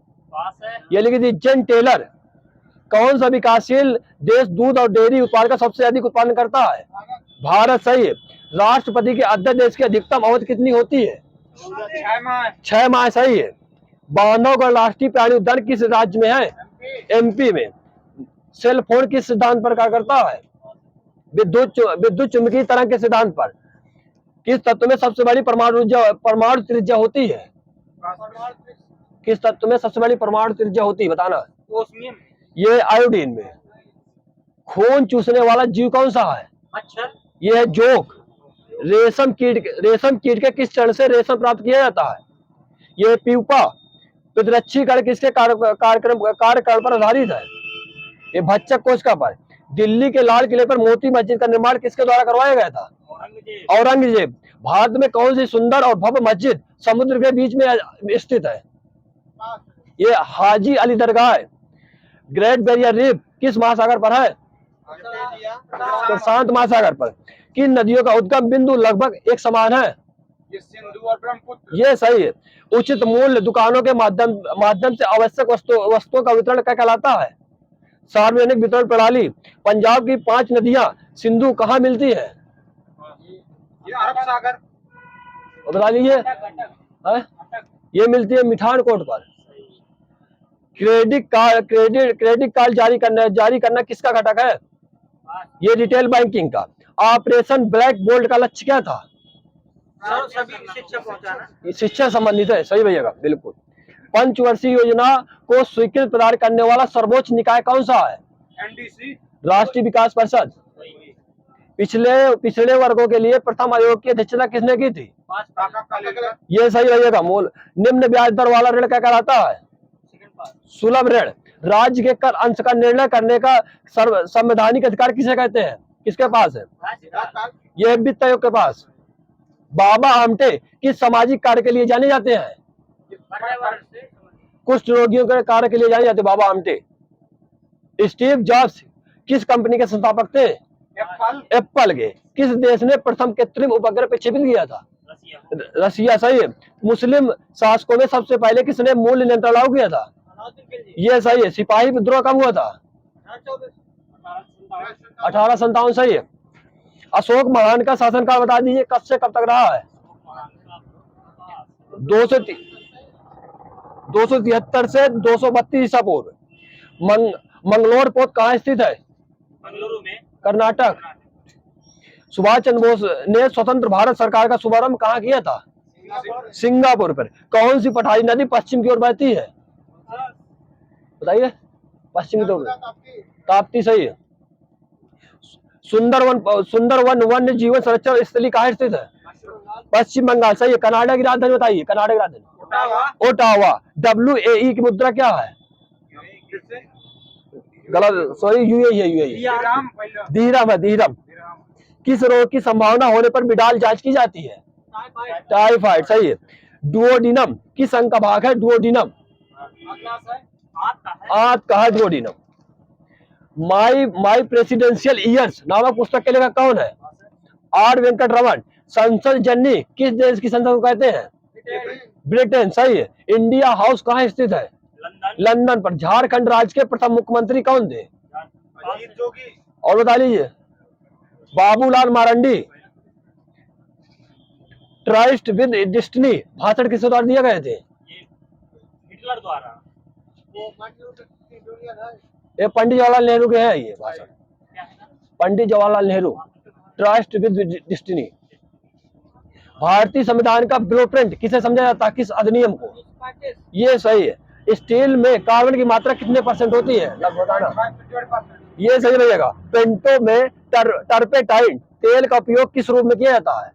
ये लिखी थी जेन टेलर। कौन सा विकासशील देश दूध और डेयरी उत्पाद का सबसे अधिक उत्पादन करता है? भारत सही है। राष्ट्रपति के अध्यक्ष देश की अधिकतम अवधि कितनी होती है? 6 माह सही है। बांधवगढ़ राष्ट्रीय प्राणी उद्यान किस राज्य में है? एमपी में। सेल फोन किस सिद्धांत पर कार्य करता है? विद्युत चुंबकीय तरंग के सिद्धांत पर। किस तत्व में सबसे बड़ी परमाणु त्रिज्या होती है? किस तत्व में सबसे बड़ी परमाणु त्रिज्या होती है बताना। ओस्मियम। ये आयोडीन में। खून चूसने वाला जीव कौन सा है? मच्छर। ये है जोक। रेशम कीट के किस चरण से रेशम प्राप्त किया जाता है? ये प्यूपा। प्रतिरक्षी कण किसके कार्यक्रम पर आधारित है? ये भक्षक कोशिका पर। दिल्ली के लाल किले पर मोती मस्जिद का निर्माण किसके द्वारा करवाया गया था? औरंगजेब। भारत में कौन सी सुंदर और भव्य मस्जिद समुद्र के बीच में स्थित है? ये हाजी अली दरगाह। ग्रेट बैरियर रीफ किस महासागर पर है? प्रशांत महासागर पर। किन नदियों का उद्गम बिंदु लगभग एक समान है? ये सिंधु और ब्रह्मपुत्र। ये सही है। उचित मूल्य दुकानों के माध्यम से आवश्यक वस्तुओं का वितरण क्या कहलाता है? सार्वजनिक वितरण प्रणाली। पंजाब की 5 नदियां सिंधु कहाँ मिलती है? ये अरब सागर। बता लीजिए। ये मिलती है मिठानकोट पर। क्रेडिट कार्ड जारी करना किसका घटक है? ये रिटेल बैंकिंग का। ऑपरेशन ब्लैक बोल्ट का लक्ष्य क्या था? सर सभी शिक्षा पहुंचाना। ये शिक्षा संबंधित है, सही भैया, बिल्कुल। पंचवर्षीय योजना को स्वीकृति प्रदान करने वाला सर्वोच्च निकाय कौन सा है? एनडीसी। राष्ट्रीय विकास परिषद। पिछड़े वर्गों के लिए प्रथम आयोग की अध्यक्षता किसने की थी? ये सही भैया। मूल निम्न ब्याज दर वाला ऋण क्या कहलाता है? सुलभ ऋण। राज्य के कर अंश का निर्णय करने का संवैधानिक अधिकार किसे कहते हैं? किसके पास है? ये वित्त आयोग के पास। बाबा आमटे किस सामाजिक कार्य के लिए जाने जाते हैं? कुष्ठ रोगियों के कार्य के लिए जाने जाते बाबा आमटे। स्टीव जॉब्स किस कंपनी के संस्थापक थे? एप्पल के। किस देश ने प्रथम कृत्रिम उपग्रह प्रक्षेपित किया था? रसिया, सही है। मुस्लिम शासकों में सबसे पहले किसने मूल्य नियंत्रण लागू किया था? ये सही है। सिपाही विद्रोह कब हुआ था? 1857, सही है। अशोक महान का शासनकाल बता दीजिए, कब से कब तक रहा है? 273 से 232 ईसा पूर्व। मंगलोर पोर्ट कहाँ स्थित है? मंगलुरु में, कर्नाटक। सुभाष चंद्र बोस ने स्वतंत्र भारत सरकार का शुभारंभ कहाँ किया था? सिंगापुर पर। कौन सी पठारी नदी पश्चिम की ओर बहती है? बताइए। पश्चिमी तौर ताप्ती, सही है। सुंदरवन वन्य जीवन संरक्षण स्थली कहाँ स्थित है? पश्चिम बंगाल, सही है। कनाडा की राजधानी बताइए। कनाडा की राजधानी ओटावा। WAE की मुद्रा क्या है? गलत, सॉरी, यूएई है। यूएई दिरहम है, दिरहम। किस रोग की संभावना होने पर बिडाल जांच की जाती है? टाइफाइड, सही है। डुओडिनम किस अंग का भाग है? डुओडिनम आंत का है डुओडिनम। माई प्रेसिडेंशियल ईयर्स नामक पुस्तक के लेखक कौन है? आर वेंकट रमन। संसद जननी किस देश की संसद को कहते हैं? ब्रिटेन, सही है। इंडिया हाउस कहाँ स्थित है? लंदन पर। झारखंड राज्य के प्रथम मुख्यमंत्री कौन थे? और बता लीजिए। Babulal Marandi. Trust with destiny भाषण किसके द्वारा दिए गए थे? हिटलर द्वारा। ये पंडित जवाहरलाल नेहरू के हैं ये भाषण। Pandit Jawaharlal Nehru. Trust with destiny. भारतीय संविधान का ब्लूप्रिंट किसे समझा जाता है? किस अधिनियम को? ये सही है। स्टील में कार्बन की मात्रा कितने % होती है? बताना। ये सही रहेगा। पेंटो में टर्पेटाइड तेल का उपयोग किस रूप में किया जाता है?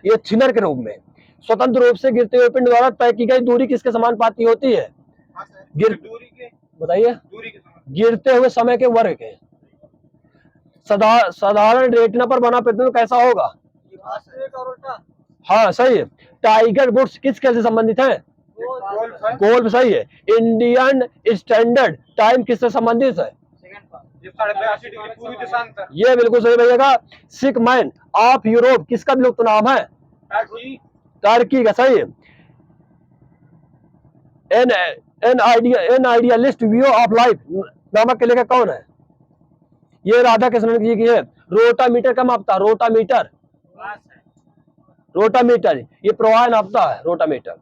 ये थिनर के रूप में। स्वतंत्र रूप से गिरते हुए पिंड द्वारा तय की गई दूरी किसके समानुपाती होती है? बताइए। गिरते हुए समय के वर्ग के। साधारण रेटिना पर बना प्रतिबिंब कैसा होगा? हाँ, सही है। टाइगर वुड्स किस खेल से संबंधित है? गोल्फ, सही है। इंडियन स्टैंडर्ड टाइम किससे संबंधित है? ये बिल्कुल सही भैया। सिख मैन ऑफ यूरोप किसका विलुप्त नाम है? टर्की का, सही है। An idealist view of life नामक के लेखक कौन है? ये राधा कृष्णन जी की है। रोटामीटर का मापता? रोटामीटर ये प्रवाह नापता है, रोटामीटर।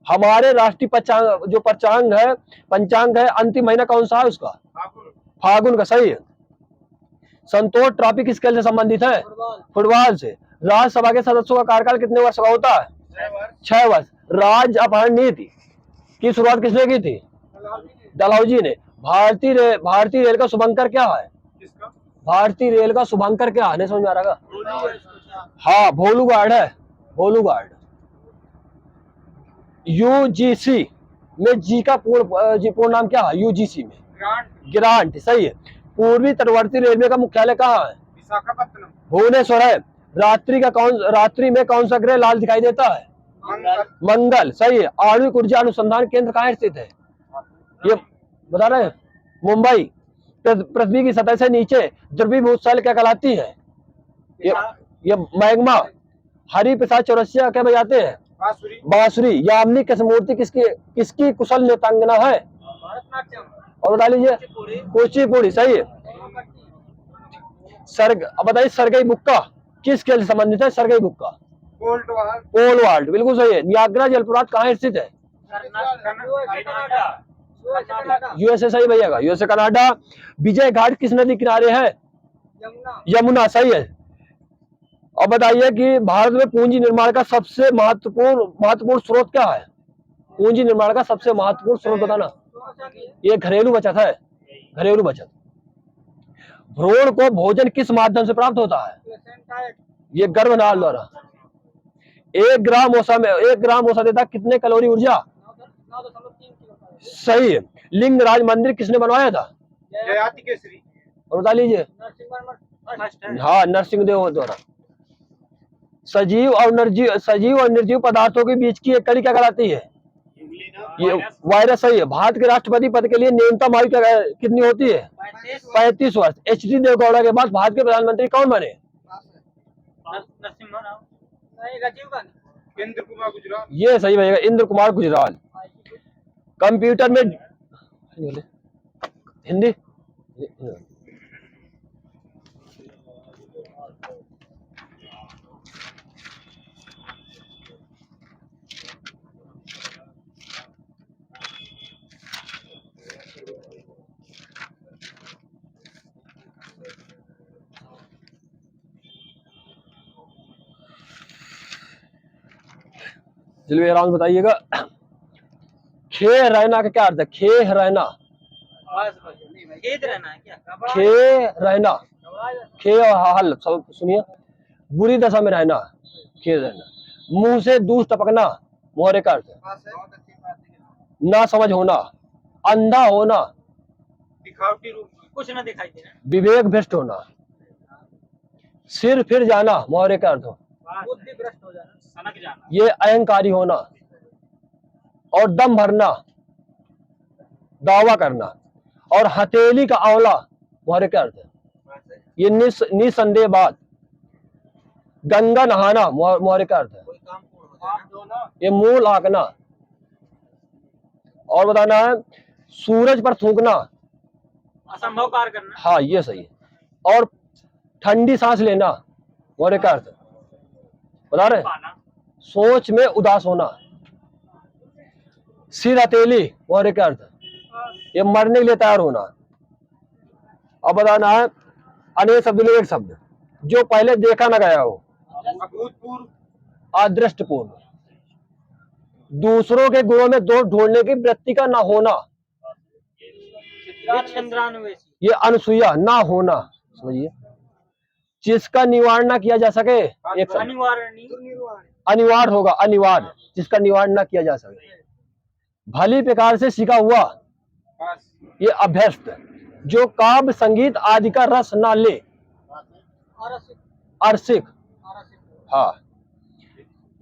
हमारे राष्ट्रीय पंचांग है अंतिम महीना कौन सा है उसका? फागुन का, सही है। संतोष ट्रॉफी किस खेल से संबंधित है? फुटबॉल से। राज्यसभा के सदस्यों का कार्यकाल कितने वर्ष का होता है? 6 वर्ष। राज्य अपहरण नीति की शुरुआत किसने की थी? डलहौजी ने। भारतीय रेल का शुभंकर क्या है? भारतीय रेल का शुभंकर क्या है? नहीं समझ में आ रहा? हाँ, भोलू गार्ड है, भोलू गार्ड। UGC में जी का पूर्ण नाम क्या है? UGC में ग्रांट, सही है। पूर्वी तटवर्ती रेलवे का मुख्यालय कहाँ है? विशाखापत्तनम। भुवनेश्वर है। रात्रि में कौन सा ग्रह लाल दिखाई देता है? मंगल, सही है। आणविक ऊर्जा अनुसंधान केंद्र कहाँ स्थित है? ये बता रहे हैं, मुंबई। पृथ्वी की सतह से नीचे द्रवीभूत शैल क्या कहलाती है? ये मैग्मा। हरि प्रसाद चौरसिया क्या बजाते हैं? बांसुरी। यामिनी कृष्णमूर्ति किसकी कुशल नृत्यांगना है? और बता लीजिए। कुचिपुड़ी, सही है। अब बताइए, सरगई बुक्का किस खेल से संबंधित है? सरगई बुक्का पोल वाल्ट, बिल्कुल सही है। नियाग्रा जलप्रपात कहाँ स्थित है? USA, सही भैया। USA, Canada. विजय घाट किस नदी किनारे है? यमुना सही है। और बताइए कि भारत में पूंजी निर्माण का सबसे महत्वपूर्ण स्रोत क्या है? पूंजी निर्माण का सबसे महत्वपूर्ण स्रोत बताना। ये घरेलू बचत है, घरेलू बचत। भ्रूण को भोजन किस माध्यम से प्राप्त होता है? ये गर्भनाल द्वारा। 1 ग्राम वसा देता कितने कैलोरी ऊर्जा? 9.3 सही है। लिंगराज मंदिर किसने बनवाया था? जयाति केसरी। और बता लीजिए। हाँ, नरसिंहदेव द्वारा। सजीव और निर्जीव पदार्थों के बीच की एक कड़ी क्या कहलाती है? ये वायरस सही है। भारत के राष्ट्रपति पद के लिए न्यूनतम आयु कितनी होती है? 35 वर्ष। एच.डी. देवगौड़ा के बाद भारत के प्रधानमंत्री कौन बने? इंद्र कुमार गुजराल। ये सही बनेगा, इंद्र कुमार गुजराल। कंप्यूटर में हिंदी चलिए आराम से बताइएगा। खे रहना का क्या अर्थ है? खे रहना, खेद रहना है क्या? खे रहना, खे और हल सब सुनिए। बुरी दशा में रहना, खे रहना। मुंह से दूध टपकना, मोहरे का अर्थ है। ना समझ होना, अंधा होना, दिखावटी रूप। कुछ ना दिखाई देना। विवेक भ्रष्ट होना। सिर फिर जाना, मोहरे का अर्थ हो। बुद्धि भ्रष्ट हो जाना, सनक जाना। ये अहंकारी होना। और दम भरना, दावा करना। और हथेली का आंवला, मोहरे का अर्थ है। ये निसंदेह बात। गंगा नहाना, मोहरे का अर्थ है। ये मूल आंकना। और बताना है सूरज पर थूकना, असंभव कार्य करना। हाँ ये सही है। और ठंडी सांस लेना, मोहरे का अर्थ है। बता रहे हैं? सोच में उदास होना। सिर हथेली, मोहरे का अर्थ है। ये मरने के लिए तैयार होना। अब बताना है अनेक शब्द में एक शब्द जो पहले देखा ना गया हो। अभूतपूर्व। अदृष्टपूर्ण। दूसरों के गुणों में दोष ढूंढने की वृत्ति का ना होना। ये अनसुईया, ना होना। समझिए। जिसका निवारण ना किया जा सके, एक अनिवार्य होगा, अनिवार्य। जिसका निवारण ना किया जा सके। भली प्रकार से सीखा हुआ, ये अभ्यस्त। जो काव्य संगीत आदि का रस ना ले, अरसिक। हाँ।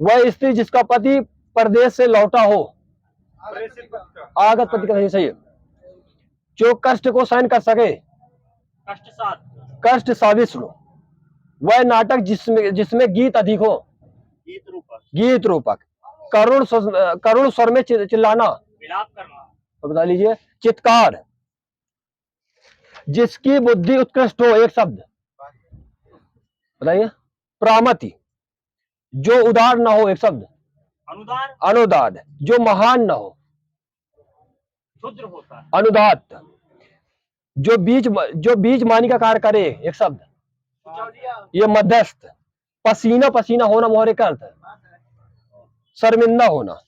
वह स्त्री जिसका पति परदेश से लौटा हो, आगत पति का सही है। जो कष्ट को सहन कर सके, कष्ट साविष्णु। वह नाटक जिसमें गीत अधिक हो, गीत रूपक। करुण स्वर में चिल्लाना, विलाप करना। तो बता लीजिए। चित्कार। जिसकी बुद्धि उत्कृष्ट हो, एक शब्द बताइए। प्रामति। जो उदार ना हो, एक शब्द अनुदार। अनुदात। जो महान ना हो, क्षुद्र होता है। अनुदात। जो बीज मानी का कार्य करे, एक शब्द ये मध्यस्थ। पसीना पसीना होना, मोहरे का अर्थ है। शर्मिंदा होना।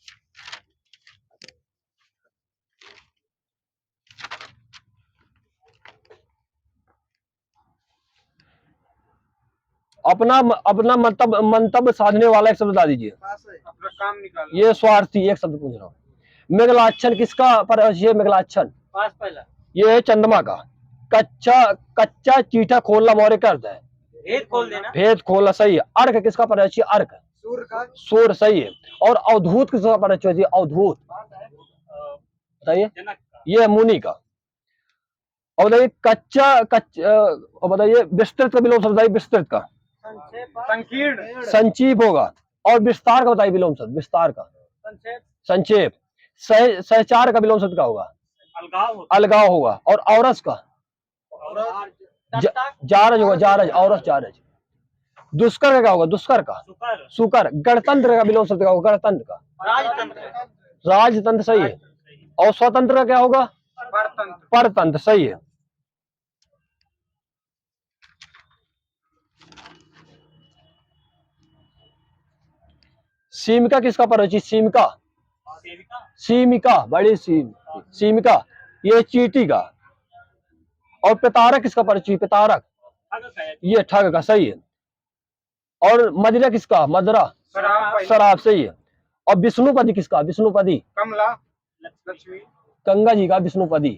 अपना मंतव्य साधने वाला एक शब्द बता दीजिए। अपना काम निकालना। ये स्वार्थी, एक शब्द पूछ रहा हूँ। मेघलाच्छन किसका पर ये मेघलाच्छन? पास पहला। ये है चंद्रमा का। कच्चा चीठा खोलना, मोहरे का अर्थ है। भेद खोल देना। भेद खोलना सही है। अर्क किसका परिचय? अर्क, सूर्य सही है। और अवधूत किसका परिचय? अवधूत बताइए। ये मुनि का। और बताइए और बताइए विस्तृत का विलोम शब्द बताइए। विस्तृत का संकीर्ण, संचीप होगा। और विस्तार का बताइए विलोम शब्द। विस्तार का संक्षेप। सहचार का विलोम शब्द का होगा? अलगाव होगा। और औरस का जारज होगा। जारज, औरस जारज। दुष्कर का क्या होगा? दुष्कर का सुकर। गणतंत्र का विलोम शब्द का होगा? गणतंत्र का राजतंत्र सही है। और स्वतंत्र का क्या होगा? परतंत्र सही है। सीमिका किसका परवची? सीमिका, सेविका, सीमिका बड़ी सीमिका, ये चींटी का। और पितारक किसका परवची? पितारक, ठग का है, ये ठग का, सही है। और मदिरा किसका? मदरा, शराब शराब, सही है। और विष्णुपदी किसका? विष्णुपदी, कमला लक्ष्मी गंगा जी का विष्णुपदी,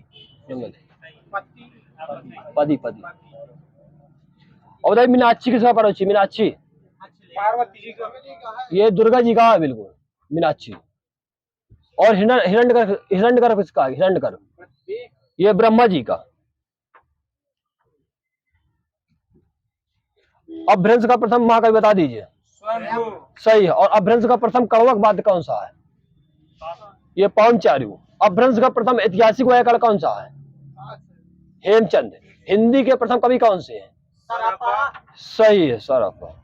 पति पदी पदी। और बताइए मीनाक्षी किसका परवची? मीनाक्षी, पार्वती जी का ये दुर्गा जी का है बिल्कुल, मीनाक्षी। और हिरण्यकर किसका? हिरण्यकर, ये ब्रह्मा जी का। अभ्रंश का प्रथम महाकवि बता दीजिए। स्वयंभू सही है। और अभ्रंश का प्रथम कण्वक वाद्य कौन सा है? ये पांचार्य। अभ्रंश का प्रथम ऐतिहासिक व्याकरण कौन सा है? हेमचंद। हिंदी के प्रथम कवि कौन से हैं? सही है, सराफा।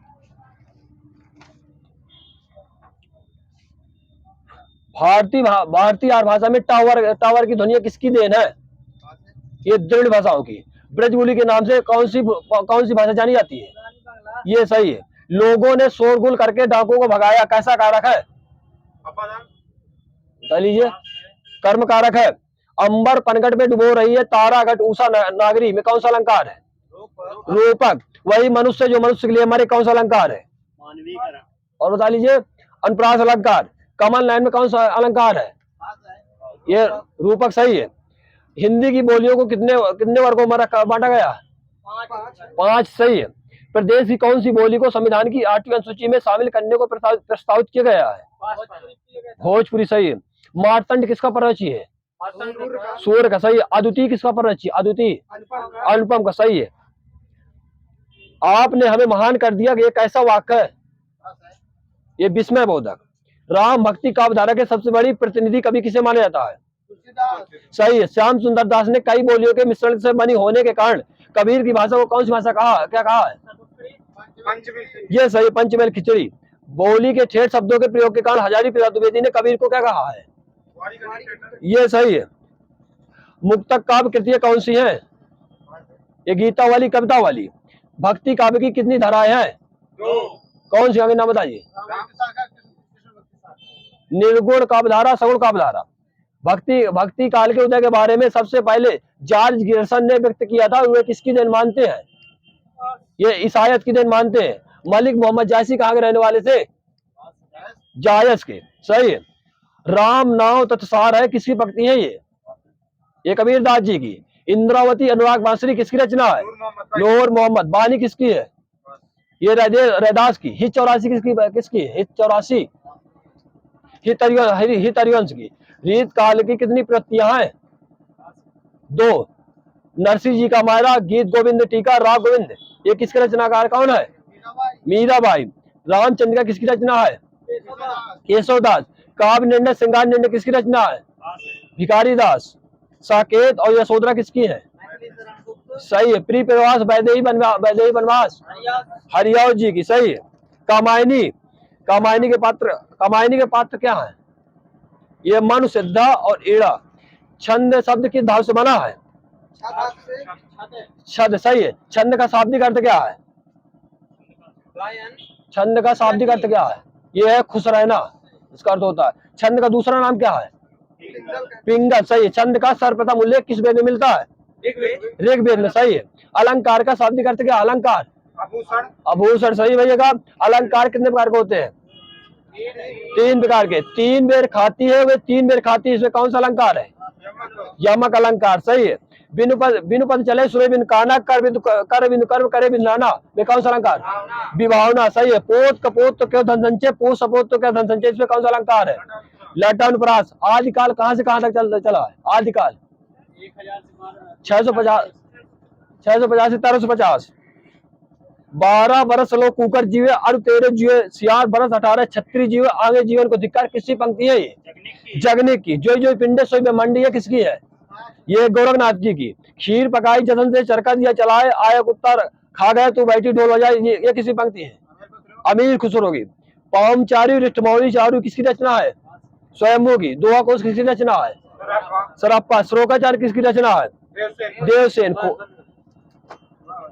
भारतीय आर्य भाषा में टावर की ध्वनि किसकी देन है? ये दृढ़ भाषाओं की। ब्रजबुली के नाम से कौन सी भाषा जानी जाती है? ये सही है। लोगों ने शोरगुल करके डाकुओं को भगाया, कैसा कारक है? बता लीजिए। कर्म कारक है। अंबर पनघट में डुबो रही है, तारा घट उषा नागरी में कौन सा अलंकार है? रूपक। वही मनुष्य जो मनुष्य के लिए मरे, कौन सा अलंकार है? मानवीकरण, और बता लीजिए। अनुप्रास अलंकार कमल नयन में कौन सा अलंकार है? ये रूपक, सही है। हिंदी की बोलियों को कितने वर्गों में बांटा गया? 5, सही है। प्रदेश की कौन सी बोली को संविधान की 8वीं अनुसूची में शामिल करने को प्रस्तावित किया गया है? भोजपुरी, सही है। मार्तंड किसका परवची है? सूर्य का, सही है। अद्वितीय किसका परवची? अद्वितीय, अनुपम का, सही है। आपने हमें महान कर दिया, ये कैसा वाक्य है? ये विस्मय बोधक। राम भक्ति काव्यधारा के सबसे बड़ी प्रतिनिधि कवि किसे माना जाता है? सही है। श्याम सुंदर दास ने कई बोलियों के मिश्रण से बनी होने के कारण कबीर की भाषा को कौन सी भाषा क्या कहा है? ये सही, पंचमेल खिचड़ी। बोली के ठेठ शब्दों के प्रयोग के कारण हजारी प्रसाद द्विवेदी ने कबीर को क्या कहा है? ये सही है। मुक्तक काव्य कृतियां कौन सी हैं? ये गीता वाली, कविता वाली। भक्ति काव्य की कितनी धाराएं हैं? कौन सी? आगे नाम बताइए। निर्गुण काव्यधारा, सगुण काव्यधारा। भक्ति काल के उदय के बारे में सबसे पहले जॉर्ज गियर्सन ने व्यक्त किया था, वे किसकी देन मानते हैं? ये ईसायत की देन मानते हैं। मलिक मोहम्मद जायसी कहाँ के रहने वाले थे? जायस के, सही है। राम नाव तत्सार है किसकी पंक्ति है? ये कबीरदास जी की। इंद्रावती अनुराग बांसुरी किसकी रचना है? नूर मोहम्मद। बानी किसकी है? ये रैदास की। हित 84 किसकी? हित 84 हित हरिवंश की। रीत काल की कितनी प्रतियां हैं? 2। नरसिंह जी का मायरा, गीत गोविंद टीका, राग गोविंद, ये किसके रचनाकार कौन है? मीराबाई। रामचंद्र का किसकी रचना है? केशवदास। काव्य निर्णय श्रृंगार निर्णय किसकी रचना है? भिखारी दास। साकेत और यशोधरा किसकी है? सही है। प्री प्रवास वैदेही वनवास हरियाव जी की, सही है। कामायनी के पात्र क्या है? ये मनु, सिद्धा और ईड़ा। छंद शब्द किस धातु से बना है? छंद, सही है। छंद का शाब्दिक अर्थ क्या है? छंद का शाब्दिक अर्थ क्या है? ये है खुश रहना, इसका अर्थ होता है। छंद का दूसरा नाम क्या है? पिंगल, सही है। छंद का सर्वप्रथम उल्लेख किस वेद में मिलता है? ऋग्वेद में, सही है। अलंकार का शाब्दिक अर्थ क्या? अलंकार, आभूषण, सही भैया। अलंकार कितने प्रकार के होते हैं? 3 प्रकार के। 3 बेर खाती है, वे 3 बेर खाती है, इसमें कौन सा अलंकार है? यमक अलंकार, सही है। बिनु पद चले सुरे बिन काना, कर बिंदु कर्म करे बिन नाना, वे कौन सा अलंकार? विभावना, सही है। पोत कपोत तो क्यों धन संचय, पोत सपोत तो क्या धन संचय, इसमें कौन सा अलंकार है? लटानुप्रास। आदिकाल कहाँ से कहाँ तक चला है? आदिकाल 650 से 1350। 12 बरस लो कुकर जीवे, अरु तेरे जीवे, सियार बरस 18 छत्री जीवे, आगे जीवन को धिक्कार, किसकी पंक्ति है? ये जगने की। जो पिंडे सोई मंडी है, किसकी है? ये गोरखनाथ जी की। खीर पकाई जतन से चरखा दिया चलाए, आया कुत्ता खा गया तू बैठी ढोल बजाए, ये किसकी पंक्ति है? अमीर खुसरो की। पाम चारू रिष्टमौली चारू किसकी रचना है? स्वयंभू की। दोहा कोश किसकी रचना है? सरापा। श्लोकाचार्य किसकी रचना है? देवसेन।